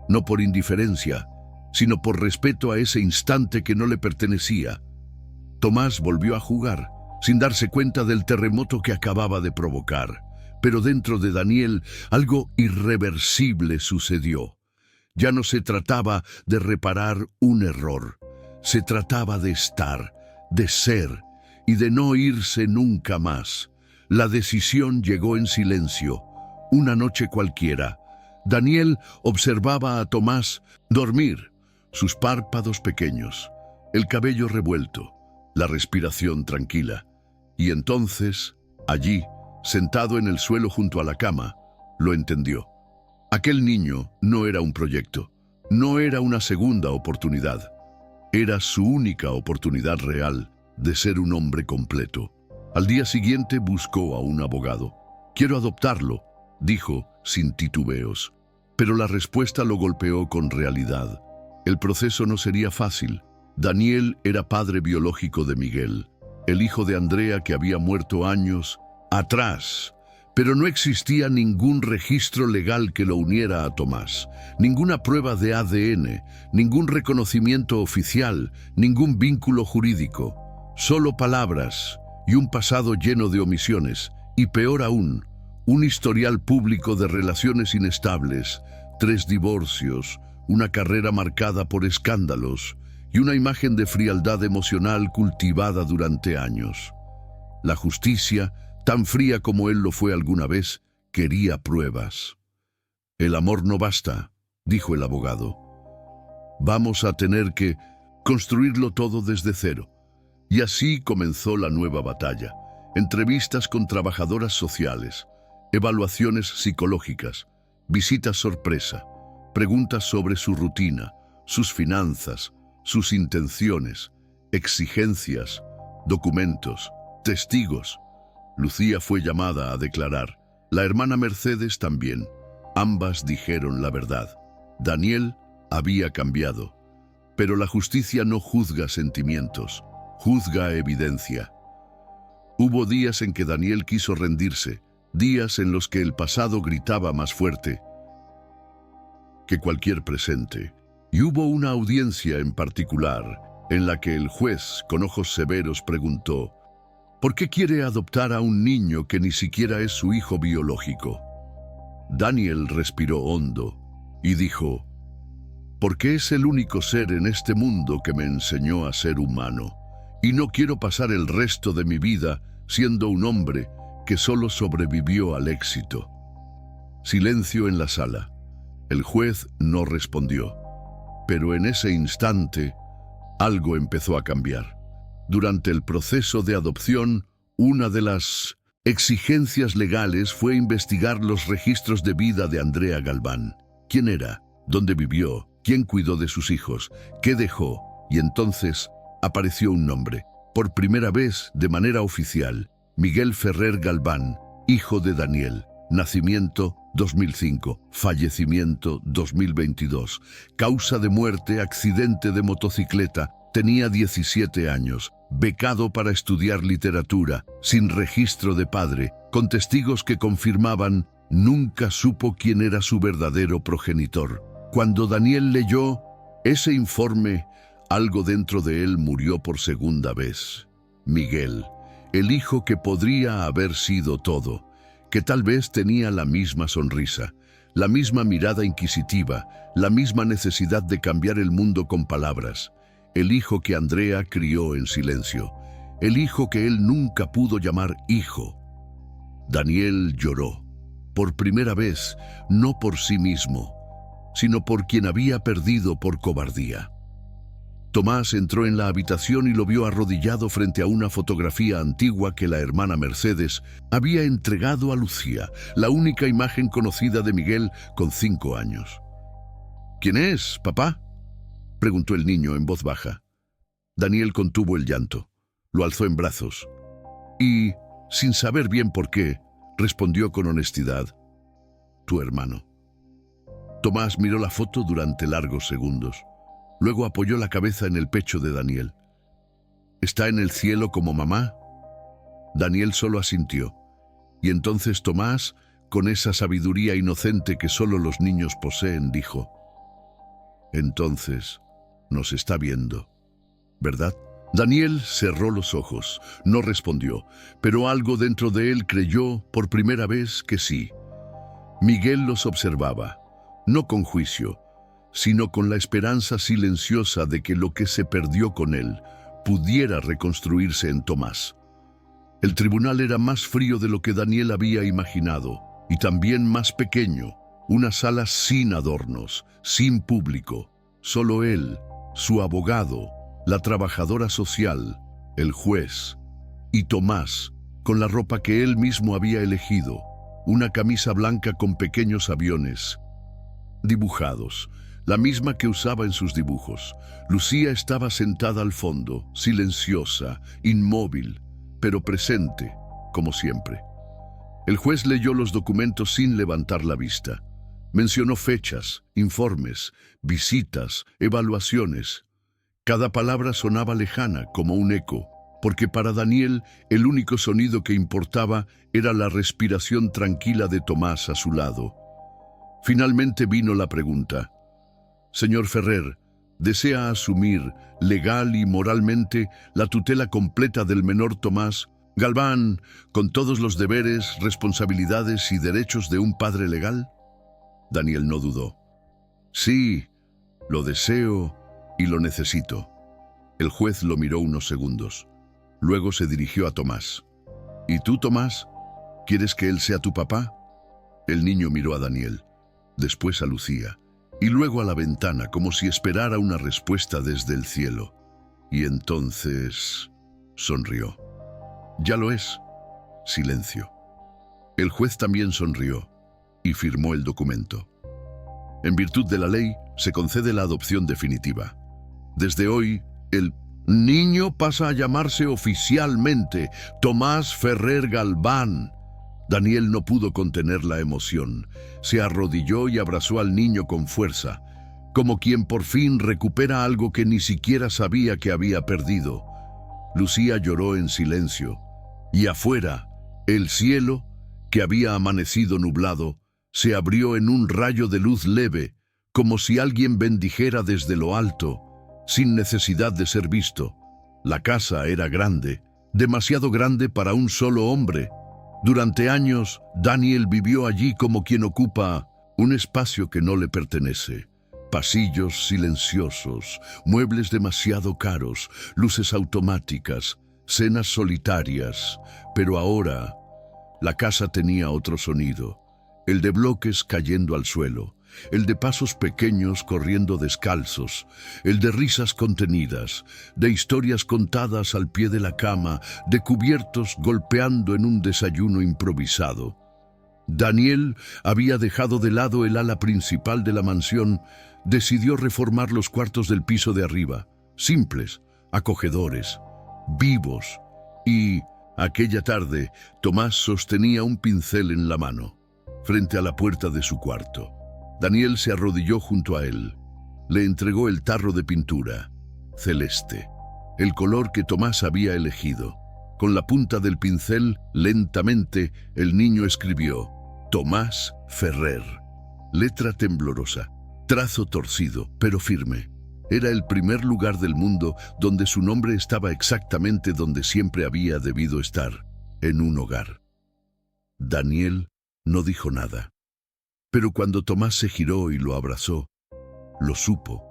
no por indiferencia, sino por respeto a ese instante que no le pertenecía. Tomás volvió a jugar, sin darse cuenta del terremoto que acababa de provocar. Pero dentro de Daniel algo irreversible sucedió. Ya no se trataba de reparar un error. Se trataba de estar, de ser y de no irse nunca más. La decisión llegó en silencio, una noche cualquiera, Daniel observaba a Tomás dormir, sus párpados pequeños, el cabello revuelto, la respiración tranquila. Y entonces, allí, sentado en el suelo junto a la cama, lo entendió. Aquel niño no era un proyecto, no era una segunda oportunidad. Era su única oportunidad real de ser un hombre completo. Al día siguiente buscó a un abogado. «Quiero adoptarlo», dijo sin titubeos. Pero la respuesta lo golpeó con realidad. El proceso no sería fácil. Daniel era padre biológico de Miguel, el hijo de Andrea que había muerto años atrás. Pero no existía ningún registro legal que lo uniera a Tomás, ninguna prueba de ADN, ningún reconocimiento oficial, ningún vínculo jurídico. Solo palabras y un pasado lleno de omisiones, y peor aún, un historial público de relaciones inestables, 3 divorcios, una carrera marcada por escándalos y una imagen de frialdad emocional cultivada durante años. La justicia, tan fría como él lo fue alguna vez, quería pruebas. «El amor no basta», dijo el abogado. «Vamos a tener que construirlo todo desde cero». Y así comenzó la nueva batalla. Entrevistas con trabajadoras sociales, evaluaciones psicológicas, visitas sorpresa, preguntas sobre su rutina, sus finanzas, sus intenciones, exigencias, documentos, testigos. Lucía fue llamada a declarar. La hermana Mercedes también. Ambas dijeron la verdad. Daniel había cambiado. Pero la justicia no juzga sentimientos, juzga evidencia. Hubo días en que Daniel quiso rendirse, días en los que el pasado gritaba más fuerte que cualquier presente. Y hubo una audiencia en particular en la que el juez, con ojos severos, preguntó: ¿por qué quiere adoptar a un niño que ni siquiera es su hijo biológico? Daniel respiró hondo y dijo: porque es el único ser en este mundo que me enseñó a ser humano, y no quiero pasar el resto de mi vida siendo un hombre que solo sobrevivió al éxito. Silencio en la sala. El juez no respondió, pero en ese instante algo empezó a cambiar. Durante el proceso de adopción, una de las exigencias legales fue investigar los registros de vida de Andrea Galván. ¿Quién era? ¿Dónde vivió? ¿Quién cuidó de sus hijos? ¿Qué dejó? Y entonces apareció un nombre. Por primera vez, de manera oficial, Miguel Ferrer Galván, hijo de Daniel. Nacimiento 2005, fallecimiento 2022. Causa de muerte, accidente de motocicleta. Tenía 17 años, becado para estudiar literatura, sin registro de padre, con testigos que confirmaban nunca supo quién era su verdadero progenitor. Cuando Daniel leyó ese informe, algo dentro de él murió por segunda vez. Miguel, el hijo que podría haber sido todo, que tal vez tenía la misma sonrisa, la misma mirada inquisitiva, la misma necesidad de cambiar el mundo con palabras. El hijo que Andrea crió en silencio, el hijo que él nunca pudo llamar hijo. Daniel lloró, por primera vez, no por sí mismo, sino por quien había perdido por cobardía. Tomás entró en la habitación y lo vio arrodillado frente a una fotografía antigua que la hermana Mercedes había entregado a Lucía, la única imagen conocida de Miguel con 5 años. «¿Quién es, papá?», preguntó el niño en voz baja. Daniel contuvo el llanto, lo alzó en brazos y, sin saber bien por qué, respondió con honestidad: «Tu hermano». Tomás miró la foto durante largos segundos. Luego apoyó la cabeza en el pecho de Daniel. «¿Está en el cielo como mamá?». Daniel solo asintió. Y entonces Tomás, con esa sabiduría inocente que solo los niños poseen, dijo: «Entonces nos está viendo, ¿verdad?». Daniel cerró los ojos, no respondió, pero algo dentro de él creyó por primera vez que sí. Miguel los observaba, no con juicio, sino con la esperanza silenciosa de que lo que se perdió con él pudiera reconstruirse en Tomás. El tribunal era más frío de lo que Daniel había imaginado, y también más pequeño, Una sala sin adornos, sin público, solo él, su abogado, la trabajadora social, el juez, y Tomás, con la ropa que él mismo había elegido, una camisa blanca con pequeños aviones dibujados, la misma que usaba en sus dibujos. Lucía estaba sentada al fondo, silenciosa, inmóvil, pero presente, como siempre. El juez leyó los documentos sin levantar la vista. Mencionó fechas, informes, visitas, evaluaciones. Cada palabra sonaba lejana, como un eco, porque para Daniel el único sonido que importaba era la respiración tranquila de Tomás a su lado. Finalmente vino la pregunta. Señor Ferrer, ¿desea asumir legal y moralmente la tutela completa del menor Tomás Galván, con todos los deberes, responsabilidades y derechos de un padre legal? Daniel no dudó. Sí, lo deseo y lo necesito. El juez lo miró unos segundos. Luego se dirigió a Tomás. ¿Y tú, Tomás? ¿Quieres que él sea tu papá? El niño miró a Daniel, después a Lucía, y luego a la ventana, como si esperara una respuesta desde el cielo. Y entonces sonrió. Ya lo es. Silencio. El juez también sonrió y firmó el documento. En virtud de la ley, se concede la adopción definitiva. Desde hoy, el niño pasa a llamarse oficialmente Tomás Ferrer Galván. Daniel no pudo contener la emoción. Se arrodilló y abrazó al niño con fuerza, como quien por fin recupera algo que ni siquiera sabía que había perdido. Lucía lloró en silencio, y afuera, el cielo, que había amanecido nublado, se abrió en un rayo de luz leve, como si alguien bendijera desde lo alto, sin necesidad de ser visto. La casa era grande, demasiado grande para un solo hombre. Durante años, Daniel vivió allí como quien ocupa un espacio que no le pertenece. Pasillos silenciosos, muebles demasiado caros, luces automáticas, cenas solitarias. Pero ahora, la casa tenía otro sonido, el de bloques cayendo al suelo, el de pasos pequeños corriendo descalzos, el de risas contenidas, de historias contadas al pie de la cama, de cubiertos golpeando en un desayuno improvisado. Daniel había dejado de lado el ala principal de la mansión, decidió reformar los cuartos del piso de arriba, simples, acogedores, vivos, y aquella tarde Tomás sostenía un pincel en la mano, frente a la puerta de su cuarto. Daniel se arrodilló junto a él. Le entregó el tarro de pintura, celeste, el color que Tomás había elegido. Con la punta del pincel, lentamente, el niño escribió: Tomás Ferrer. Letra temblorosa, trazo torcido, pero firme. Era el primer lugar del mundo donde su nombre estaba exactamente donde siempre había debido estar, en un hogar. Daniel no dijo nada. Pero cuando Tomás se giró y lo abrazó, lo supo.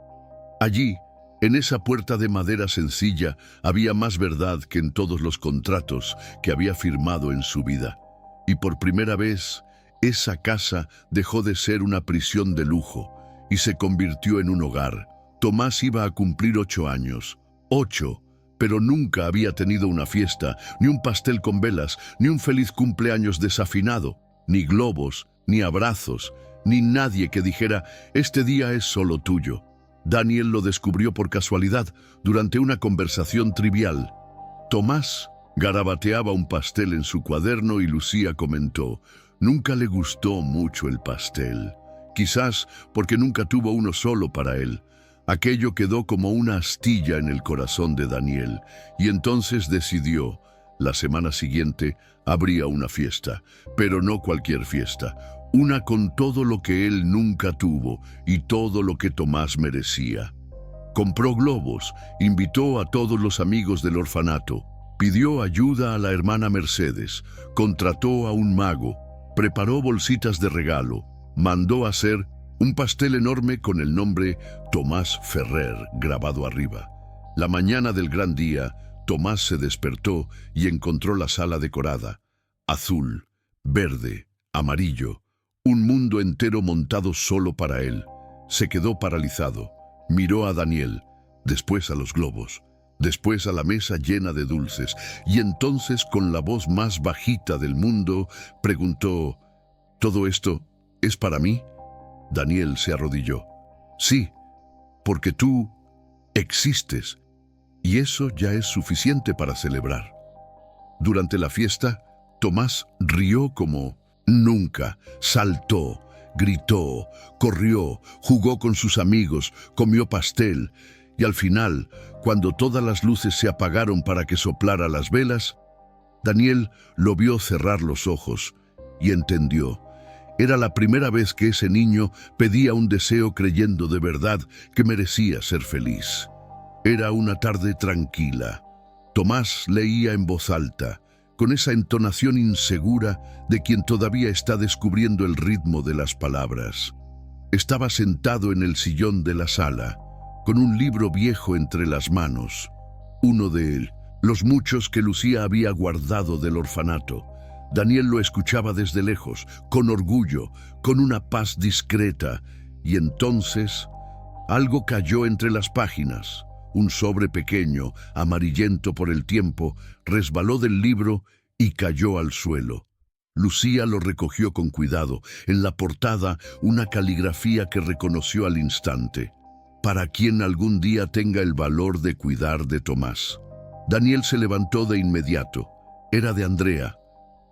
Allí, en esa puerta de madera sencilla, había más verdad que en todos los contratos que había firmado en su vida. Y por primera vez, esa casa dejó de ser una prisión de lujo y se convirtió en un hogar. Tomás iba a cumplir 8 años. 8, pero nunca había tenido una fiesta, ni un pastel con velas, ni un feliz cumpleaños desafinado, ni globos, ni abrazos, ni nadie que dijera: este día es solo tuyo. Daniel lo descubrió por casualidad durante una conversación trivial. Tomás garabateaba un pastel en su cuaderno y Lucía comentó: nunca le gustó mucho el pastel, quizás porque nunca tuvo uno solo para él. Aquello quedó como una astilla en el corazón de Daniel, y entonces decidió: la semana siguiente habría una fiesta, pero no cualquier fiesta, una con todo lo que él nunca tuvo y todo lo que Tomás merecía. Compró globos, invitó a todos los amigos del orfanato, pidió ayuda a la hermana Mercedes, contrató a un mago, preparó bolsitas de regalo, mandó hacer un pastel enorme con el nombre Tomás Ferrer grabado arriba. La mañana del gran día, Tomás se despertó y encontró la sala decorada, azul, verde, amarillo, Un mundo entero montado solo para él. Se quedó paralizado. Miró a Daniel, después a los globos, después a la mesa llena de dulces, y entonces, con la voz más bajita del mundo, preguntó: ¿todo esto es para mí? Daniel se arrodilló. Sí, porque tú existes, y eso ya es suficiente para celebrar. Durante la fiesta, Tomás rió como nunca, saltó, gritó, corrió, jugó con sus amigos, comió pastel, y al final, cuando todas las luces se apagaron para que soplara las velas, Daniel lo vio cerrar los ojos y entendió. Era la primera vez que ese niño pedía un deseo creyendo de verdad que merecía ser feliz. Era una tarde tranquila. Tomás leía en voz alta, con esa entonación insegura de quien todavía está descubriendo el ritmo de las palabras. Estaba sentado en el sillón de la sala, con un libro viejo entre las manos, uno de los muchos que Lucía había guardado del orfanato. Daniel lo escuchaba desde lejos, con orgullo, con una paz discreta, y entonces algo cayó entre las páginas. Un sobre pequeño, amarillento por el tiempo, resbaló del libro y cayó al suelo. Lucía lo recogió con cuidado. En la portada, una caligrafía que reconoció al instante: para quien algún día tenga el valor de cuidar de Tomás. Daniel se levantó de inmediato. Era de Andrea.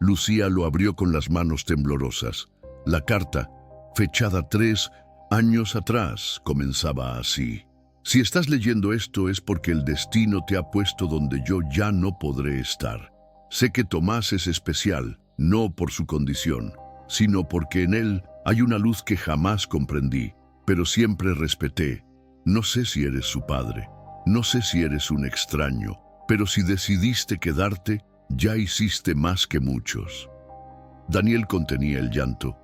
Lucía lo abrió con las manos temblorosas. La carta, fechada 3 años atrás, comenzaba así: si estás leyendo esto es porque el destino te ha puesto donde yo ya no podré estar. Sé que Tomás es especial, no por su condición, sino porque en él hay una luz que jamás comprendí, pero siempre respeté. No sé si eres su padre, no sé si eres un extraño, pero si decidiste quedarte, ya hiciste más que muchos. Daniel contenía el llanto,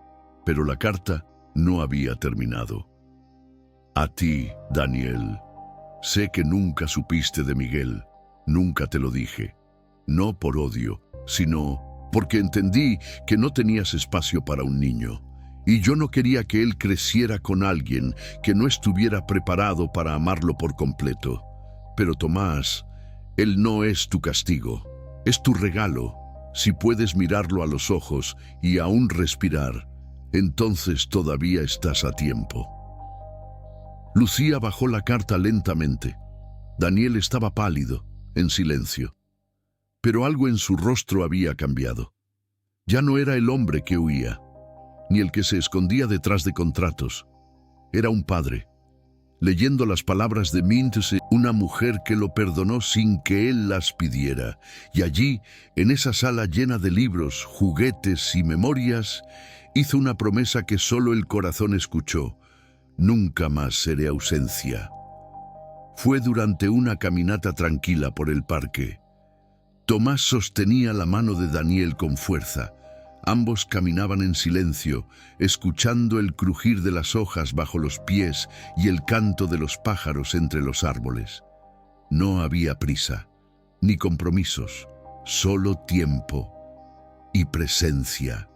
pero la carta no había terminado. A ti, Daniel, sé que nunca supiste de Miguel, nunca te lo dije, no por odio, sino porque entendí que no tenías espacio para un niño, y yo no quería que él creciera con alguien que no estuviera preparado para amarlo por completo. Pero Tomás, él no es tu castigo, es tu regalo. Si puedes mirarlo a los ojos y aún respirar, entonces todavía estás a tiempo. Lucía bajó la carta lentamente. Daniel estaba pálido, en silencio. Pero algo en su rostro había cambiado. Ya no era el hombre que huía, ni el que se escondía detrás de contratos. Era un padre, leyendo las palabras de Mintse, una mujer que lo perdonó sin que él las pidiera. Y allí, en esa sala llena de libros, juguetes y memorias, hizo una promesa que solo el corazón escuchó: nunca más seré ausencia. Fue durante una caminata tranquila por el parque. Tomás sostenía la mano de Daniel con fuerza. Ambos caminaban en silencio, escuchando el crujir de las hojas bajo los pies y el canto de los pájaros entre los árboles. No había prisa, ni compromisos, solo tiempo y presencia.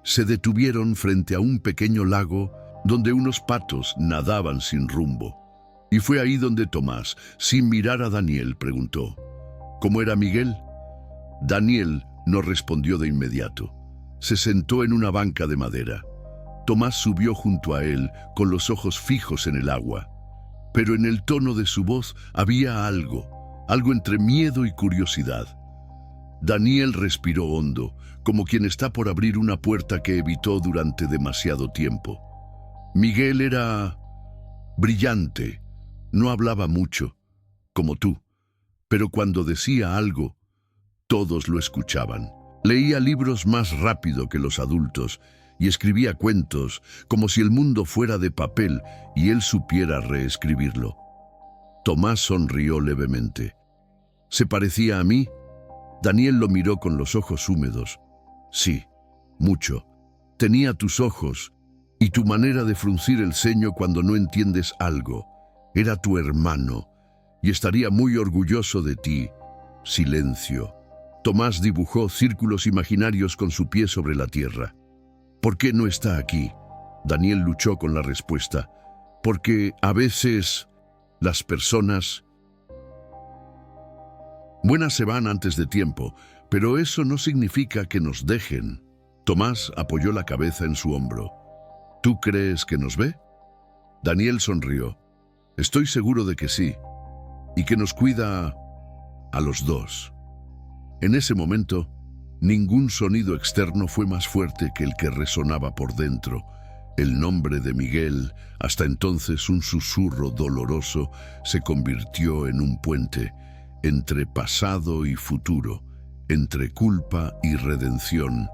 Se detuvieron frente a un pequeño lago donde unos patos nadaban sin rumbo. Y fue ahí donde Tomás, sin mirar a Daniel, preguntó: ¿cómo era Miguel? Daniel no respondió de inmediato. Se sentó en una banca de madera. Tomás subió junto a él, con los ojos fijos en el agua. Pero en el tono de su voz había algo entre miedo y curiosidad. Daniel respiró hondo, como quien está por abrir una puerta que evitó durante demasiado tiempo. Miguel era brillante, no hablaba mucho, como tú, pero cuando decía algo, todos lo escuchaban. Leía libros más rápido que los adultos y escribía cuentos como si el mundo fuera de papel y él supiera reescribirlo. Tomás sonrió levemente. ¿Se parecía a mí? Daniel lo miró con los ojos húmedos. Sí, mucho. Tenía tus ojos y tu manera de fruncir el ceño cuando no entiendes algo. Era tu hermano y estaría muy orgulloso de ti. Silencio. Tomás dibujó círculos imaginarios con su pie sobre la tierra. ¿Por qué no está aquí? Daniel luchó con la respuesta. Porque a veces las personas buenas se van antes de tiempo, pero eso no significa que nos dejen. Tomás apoyó la cabeza en su hombro. ¿Tú crees que nos ve? Daniel sonrió. Estoy seguro de que sí, y que nos cuida a los dos. En ese momento, ningún sonido externo fue más fuerte que el que resonaba por dentro. El nombre de Miguel, hasta entonces un susurro doloroso, se convirtió en un puente entre pasado y futuro, entre culpa y redención,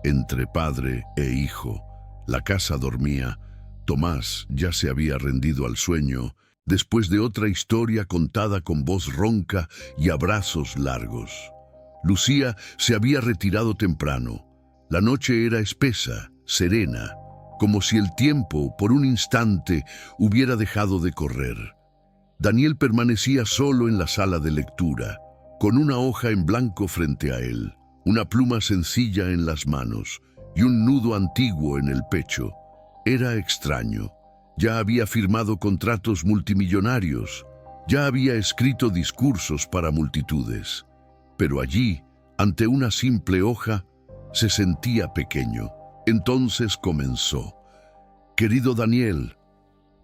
entre padre e hijo. La casa dormía. Tomás ya se había rendido al sueño, después de otra historia contada con voz ronca y abrazos largos. Lucía se había retirado temprano. La noche era espesa, serena, como si el tiempo, por un instante, hubiera dejado de correr. Daniel permanecía solo en la sala de lectura, con una hoja en blanco frente a él, una pluma sencilla en las manos y un nudo antiguo en el pecho. Era extraño. Ya había firmado contratos multimillonarios, ya había escrito discursos para multitudes, pero allí, ante una simple hoja, se sentía pequeño. Entonces comenzó. Querido Daniel.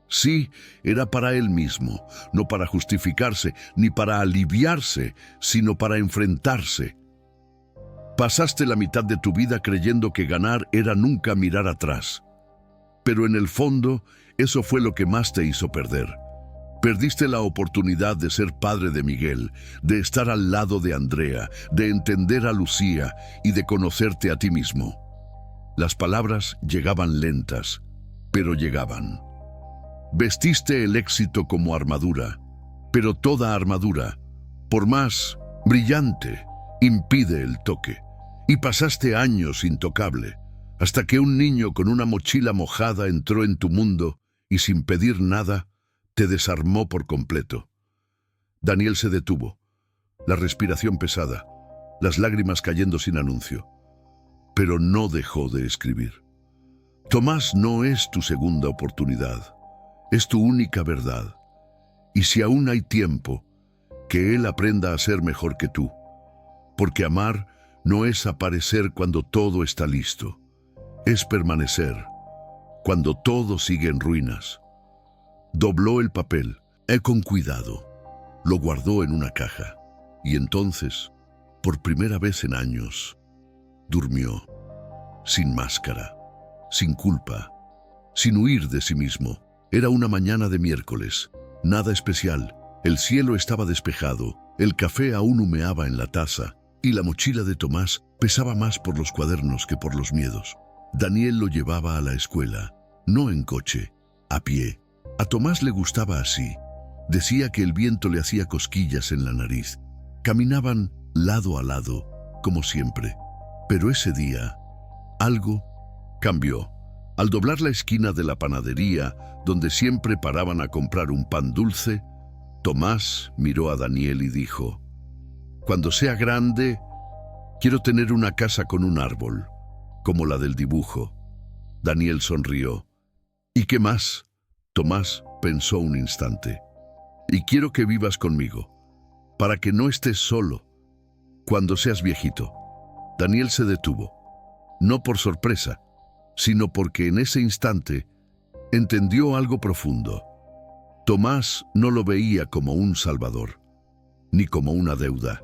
Sí, era para él mismo, no para justificarse ni para aliviarse, sino para enfrentarse. Pasaste la mitad de tu vida creyendo que ganar era nunca mirar atrás. Pero en el fondo, eso fue lo que más te hizo perder. Perdiste la oportunidad de ser padre de Miguel, de estar al lado de Andrea, de entender a Lucía y de conocerte a ti mismo. Las palabras llegaban lentas, pero llegaban. Vestiste el éxito como armadura, pero toda armadura, por más brillante, impide el toque. Y pasaste años intocable, hasta que un niño con una mochila mojada entró en tu mundo y sin pedir nada, te desarmó por completo. Daniel se detuvo, la respiración pesada, las lágrimas cayendo sin anuncio, pero no dejó de escribir. Tomás no es tu segunda oportunidad, es tu única verdad. Y si aún hay tiempo, que él aprenda a ser mejor que tú, porque amar no es aparecer cuando todo está listo, es permanecer cuando todo sigue en ruinas. Dobló el papel, con cuidado, lo guardó en una caja, y entonces, por primera vez en años, durmió, sin máscara, sin culpa, sin huir de sí mismo. Era una mañana de miércoles, nada especial, el cielo estaba despejado, el café aún humeaba en la taza, y la mochila de Tomás pesaba más por los cuadernos que por los miedos. Daniel lo llevaba a la escuela, no en coche, a pie. A Tomás le gustaba así. Decía que el viento le hacía cosquillas en la nariz. Caminaban lado a lado, como siempre. Pero ese día, algo cambió. Al doblar la esquina de la panadería, donde siempre paraban a comprar un pan dulce, Tomás miró a Daniel y dijo: «Cuando sea grande, quiero tener una casa con un árbol, como la del dibujo». Daniel sonrió. «¿Y qué más?». Tomás pensó un instante. «Y quiero que vivas conmigo, para que no estés solo cuando seas viejito». Daniel se detuvo, no por sorpresa, sino porque en ese instante entendió algo profundo. Tomás no lo veía como un salvador, ni como una deuda,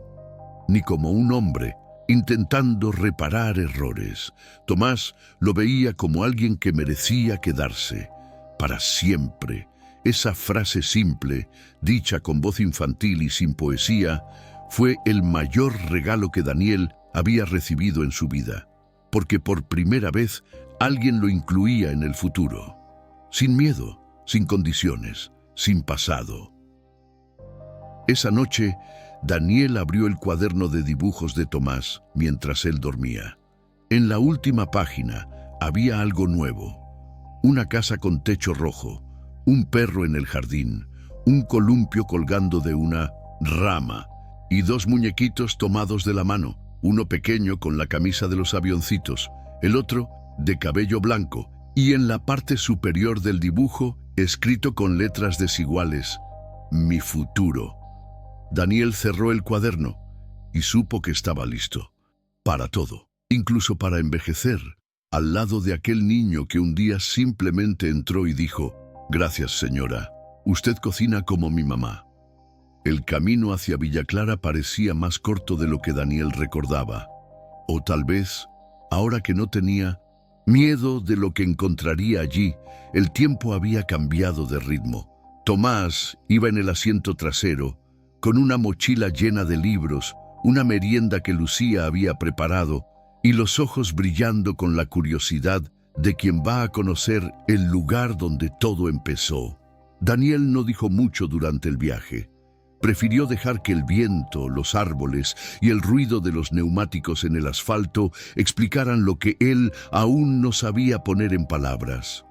ni como un hombre intentando reparar errores. Tomás lo veía como alguien que merecía quedarse para siempre. Esa frase simple, dicha con voz infantil y sin poesía, fue el mayor regalo que Daniel había recibido en su vida, porque por primera vez alguien lo incluía en el futuro, sin miedo, sin condiciones, sin pasado. Esa noche, Daniel abrió el cuaderno de dibujos de Tomás mientras él dormía. En la última página había algo nuevo: una casa con techo rojo, un perro en el jardín, un columpio colgando de una rama y dos muñequitos tomados de la mano, uno pequeño con la camisa de los avioncitos, el otro de cabello blanco, y en la parte superior del dibujo, escrito con letras desiguales, mi futuro. Daniel cerró el cuaderno y supo que estaba listo para todo, incluso para envejecer, al lado de aquel niño que un día simplemente entró y dijo: «Gracias, señora, usted cocina como mi mamá». El camino hacia Villa Clara parecía más corto de lo que Daniel recordaba. O tal vez, ahora que no tenía miedo de lo que encontraría allí, el tiempo había cambiado de ritmo. Tomás iba en el asiento trasero, con una mochila llena de libros, una merienda que Lucía había preparado, y los ojos brillando con la curiosidad de quien va a conocer el lugar donde todo empezó. Daniel no dijo mucho durante el viaje. Prefirió dejar que el viento, los árboles y el ruido de los neumáticos en el asfalto explicaran lo que él aún no sabía poner en palabras.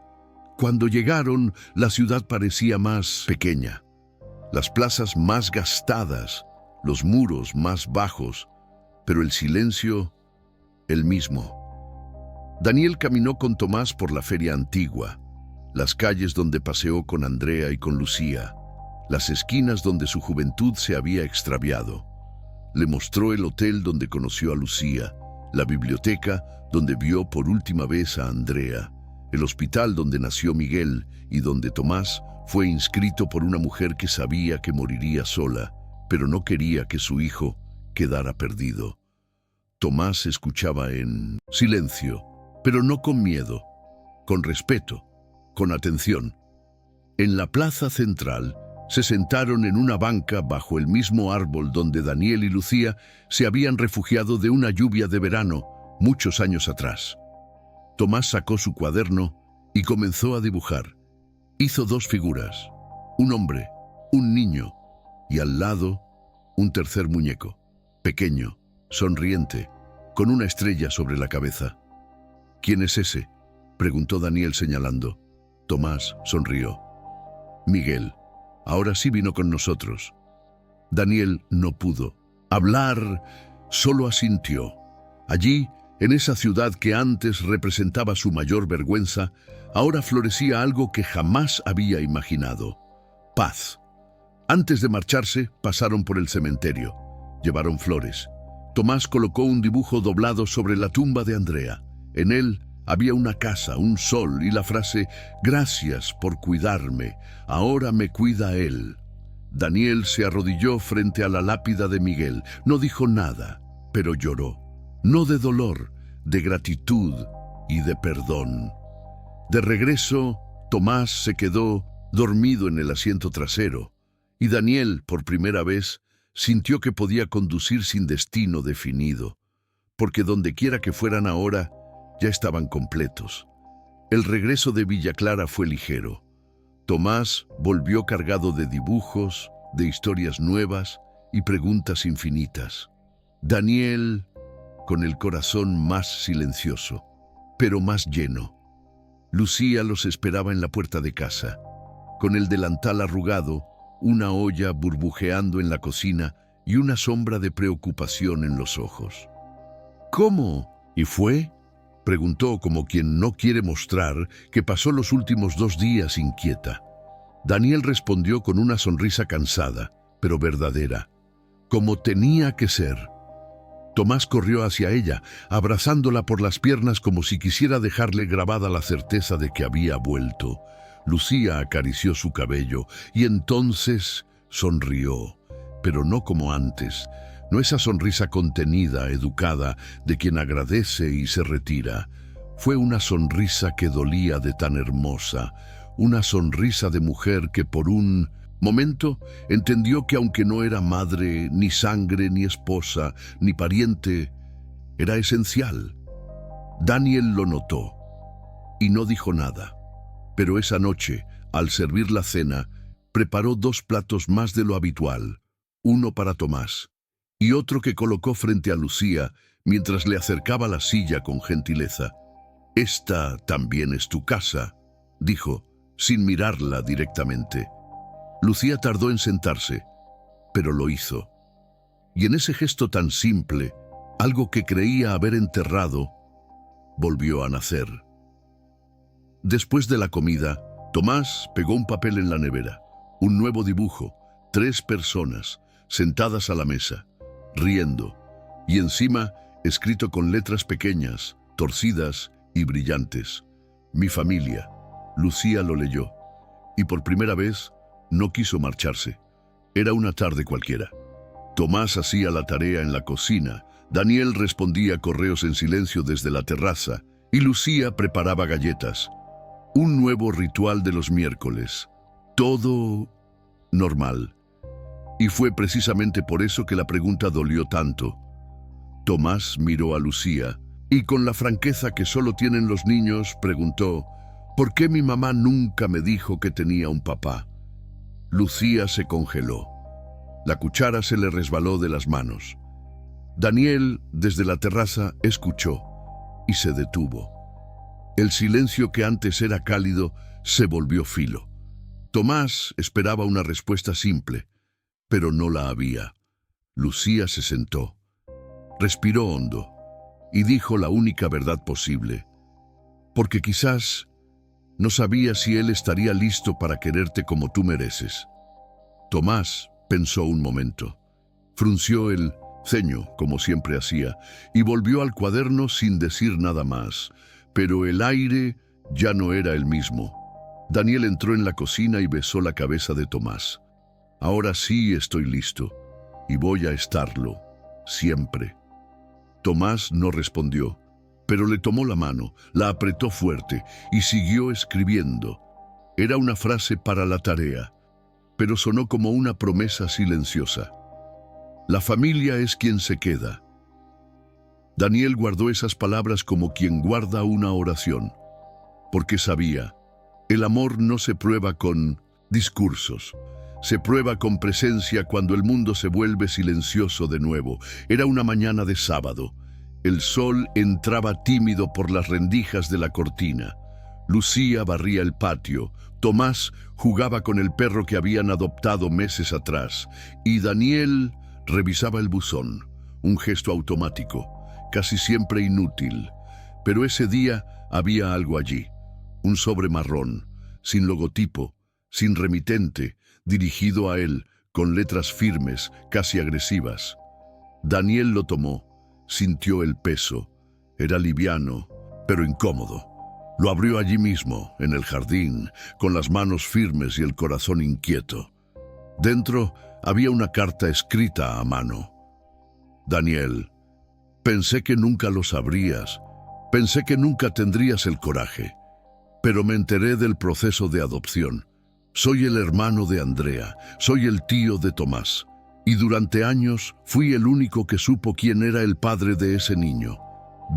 Cuando llegaron, la ciudad parecía más pequeña, las plazas más gastadas, los muros más bajos, pero el silencio, el mismo. Daniel caminó con Tomás por la feria antigua, las calles donde paseó con Andrea y con Lucía, las esquinas donde su juventud se había extraviado. Le mostró el hotel donde conoció a Lucía, la biblioteca donde vio por última vez a Andrea, el hospital donde nació Miguel y donde Tomás fue inscrito por una mujer que sabía que moriría sola, pero no quería que su hijo quedara perdido. Tomás escuchaba en silencio, pero no con miedo, con respeto, con atención. En la plaza central, se sentaron en una banca bajo el mismo árbol donde Daniel y Lucía se habían refugiado de una lluvia de verano muchos años atrás. Tomás sacó su cuaderno y comenzó a dibujar. Hizo dos figuras, un hombre, un niño, y al lado un tercer muñeco, pequeño, sonriente, con una estrella sobre la cabeza. «¿Quién es ese?», preguntó Daniel señalando. Tomás sonrió. «Miguel. Ahora sí vino con nosotros». Daniel no pudo hablar, solo asintió. Allí, en esa ciudad que antes representaba su mayor vergüenza, ahora florecía algo que jamás había imaginado: paz. Antes de marcharse, pasaron por el cementerio. Llevaron flores. Tomás colocó un dibujo doblado sobre la tumba de Andrea. En él había una casa, un sol y la frase: «Gracias por cuidarme, ahora me cuida él». Daniel se arrodilló frente a la lápida de Miguel. No dijo nada, pero lloró. No de dolor, de gratitud y de perdón. De regreso, Tomás se quedó dormido en el asiento trasero, y Daniel, por primera vez, sintió que podía conducir sin destino definido, porque donde quiera que fueran ahora, ya estaban completos. El regreso de Villa Clara fue ligero. Tomás volvió cargado de dibujos, de historias nuevas y preguntas infinitas. Daniel, con el corazón más silencioso, pero más lleno. Lucía los esperaba en la puerta de casa, con el delantal arrugado, una olla burbujeando en la cocina y una sombra de preocupación en los ojos. «¿Cómo? ¿Y fue?», preguntó como quien no quiere mostrar que pasó los últimos 2 días inquieta. Daniel respondió con una sonrisa cansada, pero verdadera, como tenía que ser. Tomás corrió hacia ella, abrazándola por las piernas como si quisiera dejarle grabada la certeza de que había vuelto. Lucía acarició su cabello y entonces sonrió, pero no como antes. No esa sonrisa contenida, educada, de quien agradece y se retira. Fue una sonrisa que dolía de tan hermosa, una sonrisa de mujer que por un momento entendió que aunque no era madre, ni sangre, ni esposa, ni pariente, era esencial. Daniel lo notó y no dijo nada. Pero esa noche, al servir la cena, preparó 2 platos más de lo habitual, uno para Tomás y otro que colocó frente a Lucía mientras le acercaba la silla con gentileza. «Esta también es tu casa», dijo, sin mirarla directamente. Lucía tardó en sentarse, pero lo hizo. Y en ese gesto tan simple, algo que creía haber enterrado, volvió a nacer. Después de la comida, Tomás pegó un papel en la nevera, un nuevo dibujo, 3 personas, sentadas a la mesa, riendo, y encima, escrito con letras pequeñas, torcidas y brillantes. Mi familia. Lucía lo leyó, y por primera vez no quiso marcharse. Era una tarde cualquiera. Tomás hacía la tarea en la cocina, Daniel respondía correos en silencio desde la terraza, y Lucía preparaba galletas. Un nuevo ritual de los miércoles. Todo normal. Y fue precisamente por eso que la pregunta dolió tanto. Tomás miró a Lucía y con la franqueza que solo tienen los niños preguntó: ¿por qué mi mamá nunca me dijo que tenía un papá? Lucía se congeló. La cuchara se le resbaló de las manos. Daniel, desde la terraza, escuchó y se detuvo. El silencio que antes era cálido se volvió filo. Tomás esperaba una respuesta simple, pero no la había. Lucía se sentó, respiró hondo y dijo la única verdad posible. Porque quizás no sabía si él estaría listo para quererte como tú mereces. Tomás pensó un momento, frunció el ceño como siempre hacía y volvió al cuaderno sin decir nada más, pero el aire ya no era el mismo. Daniel entró en la cocina y besó la cabeza de Tomás. Ahora sí estoy listo y voy a estarlo, siempre. Tomás no respondió, pero le tomó la mano, la apretó fuerte y siguió escribiendo. Era una frase para la tarea, pero sonó como una promesa silenciosa. La familia es quien se queda. Daniel guardó esas palabras como quien guarda una oración, porque sabía, el amor no se prueba con discursos, se prueba con presencia cuando el mundo se vuelve silencioso de nuevo. Era una mañana de sábado. El sol entraba tímido por las rendijas de la cortina. Lucía barría el patio, Tomás jugaba con el perro que habían adoptado meses atrás, y Daniel revisaba el buzón, un gesto automático, casi siempre inútil. Pero ese día había algo allí, un sobre marrón, sin logotipo, sin remitente, dirigido a él, con letras firmes, casi agresivas. Daniel lo tomó, sintió el peso. Era liviano, pero incómodo. Lo abrió allí mismo, en el jardín, con las manos firmes y el corazón inquieto. Dentro había una carta escrita a mano. Daniel, pensé que nunca lo sabrías, pensé que nunca tendrías el coraje, pero me enteré del proceso de adopción. Soy el hermano de Andrea, soy el tío de Tomás, y durante años fui el único que supo quién era el padre de ese niño.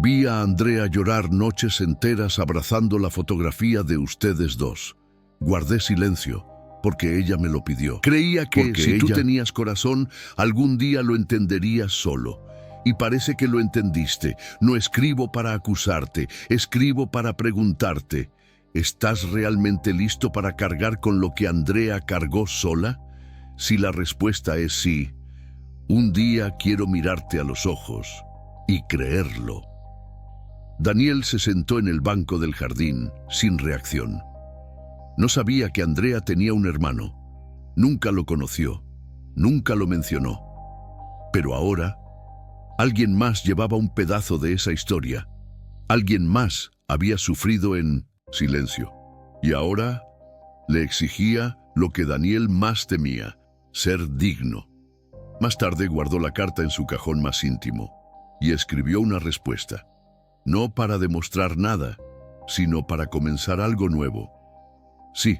Vi a Andrea llorar noches enteras abrazando la fotografía de ustedes dos. Guardé silencio, porque ella me lo pidió. Creía que si tú tenías corazón, algún día lo entenderías solo. Y parece que lo entendiste. No escribo para acusarte, escribo para preguntarte. ¿Estás realmente listo para cargar con lo que Andrea cargó sola? Si la respuesta es sí, un día quiero mirarte a los ojos y creerlo. Daniel se sentó en el banco del jardín, sin reacción. No sabía que Andrea tenía un hermano. Nunca lo conoció, nunca lo mencionó. Pero ahora, alguien más llevaba un pedazo de esa historia. Alguien más había sufrido en silencio. Y ahora le exigía lo que Daniel más temía, ser digno. Más tarde guardó la carta en su cajón más íntimo y escribió una respuesta. No para demostrar nada, sino para comenzar algo nuevo. Sí,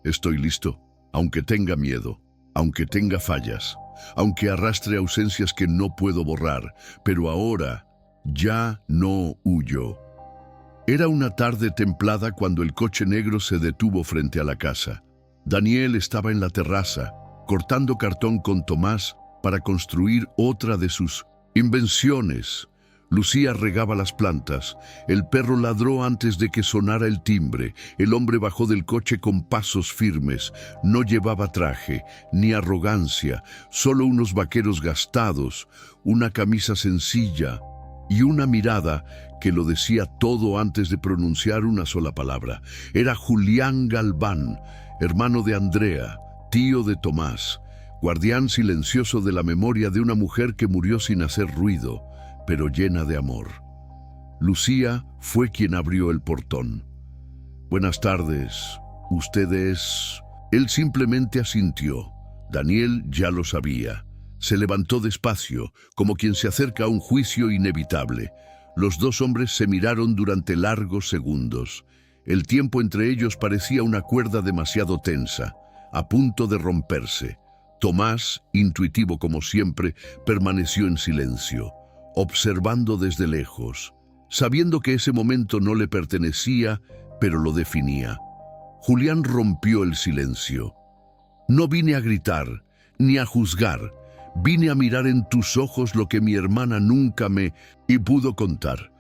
estoy listo, aunque tenga miedo, aunque tenga fallas, aunque arrastre ausencias que no puedo borrar, pero ahora ya no huyo. Era una tarde templada cuando el coche negro se detuvo frente a la casa. Daniel estaba en la terraza, cortando cartón con Tomás para construir otra de sus invenciones. Lucía regaba las plantas, el perro ladró antes de que sonara el timbre, el hombre bajó del coche con pasos firmes, no llevaba traje, ni arrogancia, solo unos vaqueros gastados, una camisa sencilla, y una mirada que lo decía todo antes de pronunciar una sola palabra. Era Julián Galván, hermano de Andrea, tío de Tomás, guardián silencioso de la memoria de una mujer que murió sin hacer ruido, pero llena de amor. Lucía fue quien abrió el portón. «Buenas tardes. ¿Usted es...?» Él simplemente asintió. Daniel ya lo sabía. Se levantó despacio, como quien se acerca a un juicio inevitable. Los dos hombres se miraron durante largos segundos. El tiempo entre ellos parecía una cuerda demasiado tensa, a punto de romperse. Tomás, intuitivo como siempre, permaneció en silencio, observando desde lejos, sabiendo que ese momento no le pertenecía, pero lo definía. Julián rompió el silencio. «No vine a gritar, ni a juzgar. Vine a mirar en tus ojos lo que mi hermana nunca me pudo contar».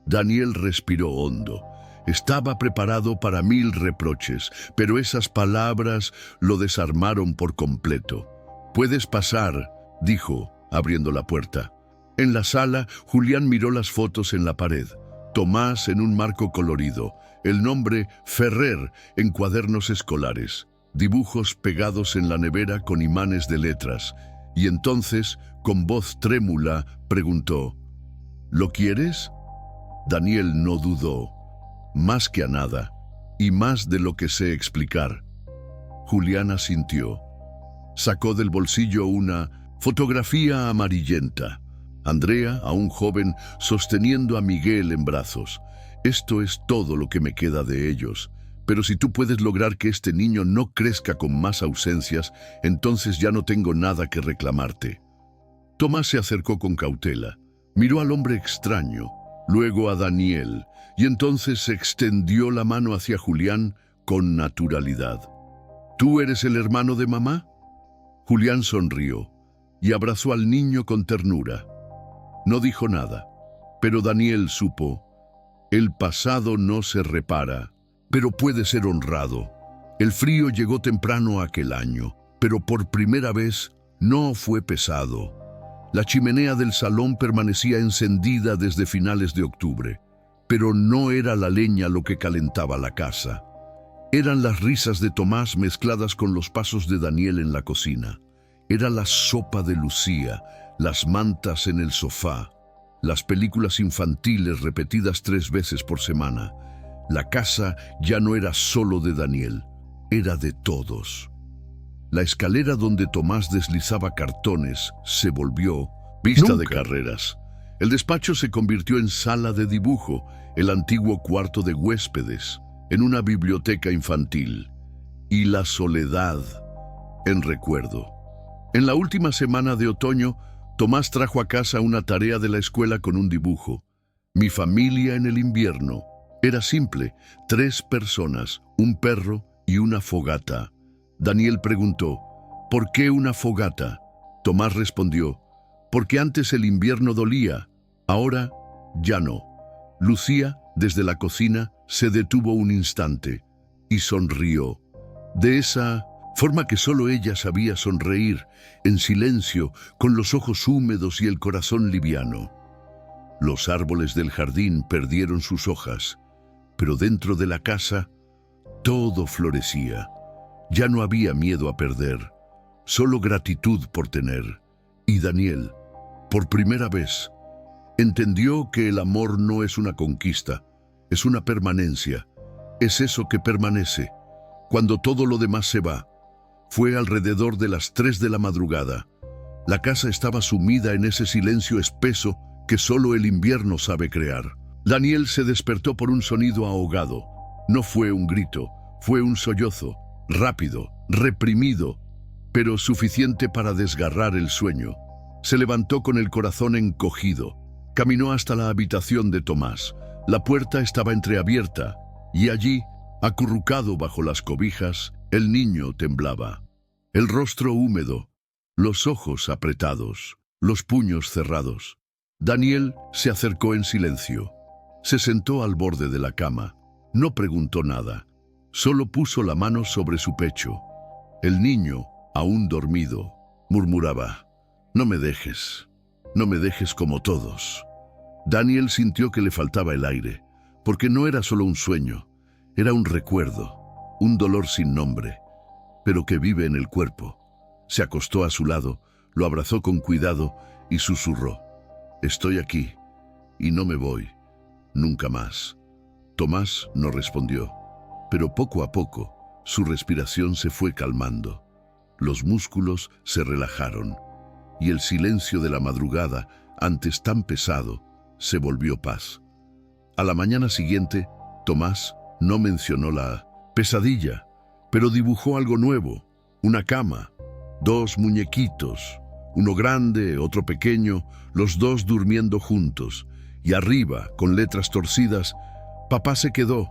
Daniel respiró hondo. Estaba preparado para 1000 reproches, pero esas palabras lo desarmaron por completo. «Puedes pasar», dijo, abriendo la puerta. En la sala, Julián miró las fotos en la pared. Tomás en un marco colorido, el nombre Ferrer en cuadernos escolares, dibujos pegados en la nevera con imanes de letras. Y entonces, con voz trémula, preguntó: «¿Lo quieres?». Daniel no dudó, más que a nada, y más de lo que sé explicar. Julián asintió. Sacó del bolsillo una fotografía amarillenta. Andrea, aún joven, sosteniendo a Miguel en brazos. «Esto es todo lo que me queda de ellos. Pero si tú puedes lograr que este niño no crezca con más ausencias, entonces ya no tengo nada que reclamarte». Tomás se acercó con cautela. Miró al hombre extraño, luego a Daniel, y entonces se extendió la mano hacia Julián con naturalidad. «¿Tú eres el hermano de mamá?». Julián sonrió y abrazó al niño con ternura. No dijo nada, pero Daniel supo: el pasado no se repara, pero puede ser honrado. El frío llegó temprano aquel año, pero por primera vez no fue pesado. La chimenea del salón permanecía encendida desde finales de octubre, pero no era la leña lo que calentaba la casa. Eran las risas de Tomás mezcladas con los pasos de Daniel en la cocina. Era la sopa de Lucía, las mantas en el sofá, las películas infantiles repetidas 3 veces por semana. La casa ya no era solo de Daniel, era de todos. La escalera donde Tomás deslizaba cartones se volvió pista de carreras. El despacho se convirtió en sala de dibujo, el antiguo cuarto de huéspedes, en una biblioteca infantil. Y la soledad en recuerdo. En la última semana de otoño, Tomás trajo a casa una tarea de la escuela con un dibujo. Mi familia en el invierno. Era simple: 3 personas, un perro y una fogata. Daniel preguntó: «¿Por qué una fogata?». Tomás respondió: «Porque antes el invierno dolía, ahora ya no». Lucía, desde la cocina, se detuvo un instante y sonrió. De esa forma que solo ella sabía sonreír, en silencio, con los ojos húmedos y el corazón liviano. Los árboles del jardín perdieron sus hojas, pero dentro de la casa todo florecía. Ya no había miedo a perder, solo gratitud por tener. Y Daniel, por primera vez, entendió que el amor no es una conquista, es una permanencia. Es eso que permanece, cuando todo lo demás se va. Fue alrededor de las 3 de la madrugada. La casa estaba sumida en ese silencio espeso que solo el invierno sabe crear. Daniel se despertó por un sonido ahogado. No fue un grito, fue un sollozo, rápido, reprimido, pero suficiente para desgarrar el sueño. Se levantó con el corazón encogido. Caminó hasta la habitación de Tomás. La puerta estaba entreabierta, y allí, acurrucado bajo las cobijas, el niño temblaba. El rostro húmedo, los ojos apretados, los puños cerrados. Daniel se acercó en silencio. Se sentó al borde de la cama. No preguntó nada. Solo puso la mano sobre su pecho. El niño, aún dormido, murmuraba: «No me dejes como todos». Daniel sintió que le faltaba el aire, porque no era solo un sueño, era un recuerdo, un dolor sin nombre, pero que vive en el cuerpo. Se acostó a su lado, lo abrazó con cuidado y susurró: «Estoy aquí, y no me voy, nunca más». Tomás no respondió, pero poco a poco su respiración se fue calmando. Los músculos se relajaron, y el silencio de la madrugada, antes tan pesado, se volvió paz. A la mañana siguiente, Tomás no mencionó la pesadilla, pero dibujó algo nuevo: una cama, dos muñequitos, uno grande, otro pequeño, los dos durmiendo juntos, y arriba, con letras torcidas: «Papá se quedó».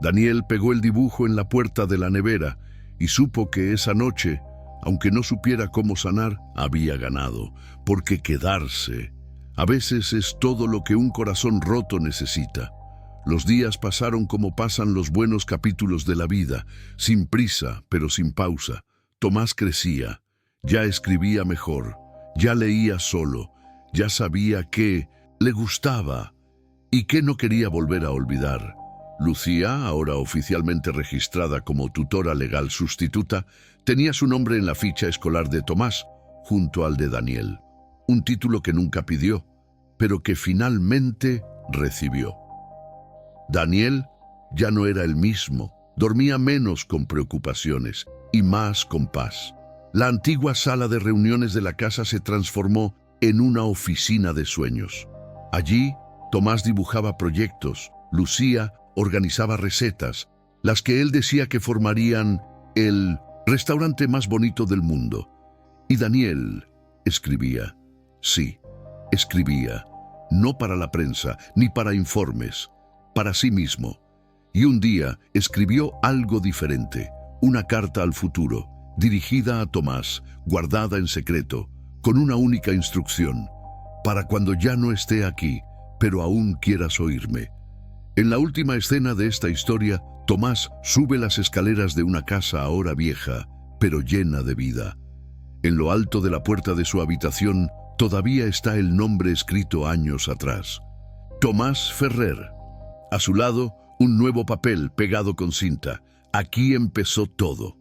Daniel pegó el dibujo en la puerta de la nevera y supo que esa noche, aunque no supiera cómo sanar, había ganado, porque quedarse a veces es todo lo que un corazón roto necesita. Los días pasaron como pasan los buenos capítulos de la vida, sin prisa, pero sin pausa. Tomás crecía, ya escribía mejor, ya leía solo, ya sabía qué le gustaba y qué no quería volver a olvidar. Lucía, ahora oficialmente registrada como tutora legal sustituta, tenía su nombre en la ficha escolar de Tomás, junto al de Daniel. Un título que nunca pidió, pero que finalmente recibió. Daniel ya no era el mismo, dormía menos con preocupaciones y más con paz. La antigua sala de reuniones de la casa se transformó en una oficina de sueños. Allí, Tomás dibujaba proyectos, Lucía organizaba recetas, las que él decía que formarían el restaurante más bonito del mundo. Y Daniel escribía. Sí, escribía, no para la prensa ni para informes, para sí mismo. Y un día escribió algo diferente, una carta al futuro, dirigida a Tomás, guardada en secreto, con una única instrucción: para cuando ya no esté aquí, pero aún quieras oírme. En la última escena de esta historia, Tomás sube las escaleras de una casa ahora vieja, pero llena de vida. En lo alto de la puerta de su habitación todavía está el nombre escrito años atrás: Tomás Ferrer. A su lado, un nuevo papel pegado con cinta: aquí empezó todo.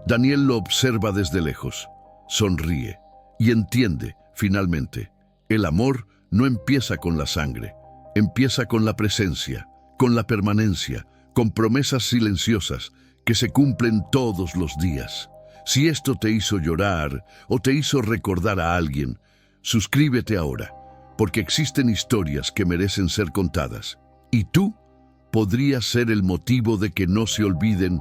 Daniel lo observa desde lejos, sonríe y entiende, finalmente, el amor no empieza con la sangre, empieza con la presencia, con la permanencia, con promesas silenciosas que se cumplen todos los días. Si esto te hizo llorar o te hizo recordar a alguien, suscríbete ahora, porque existen historias que merecen ser contadas. Y tú podrías ser el motivo de que no se olviden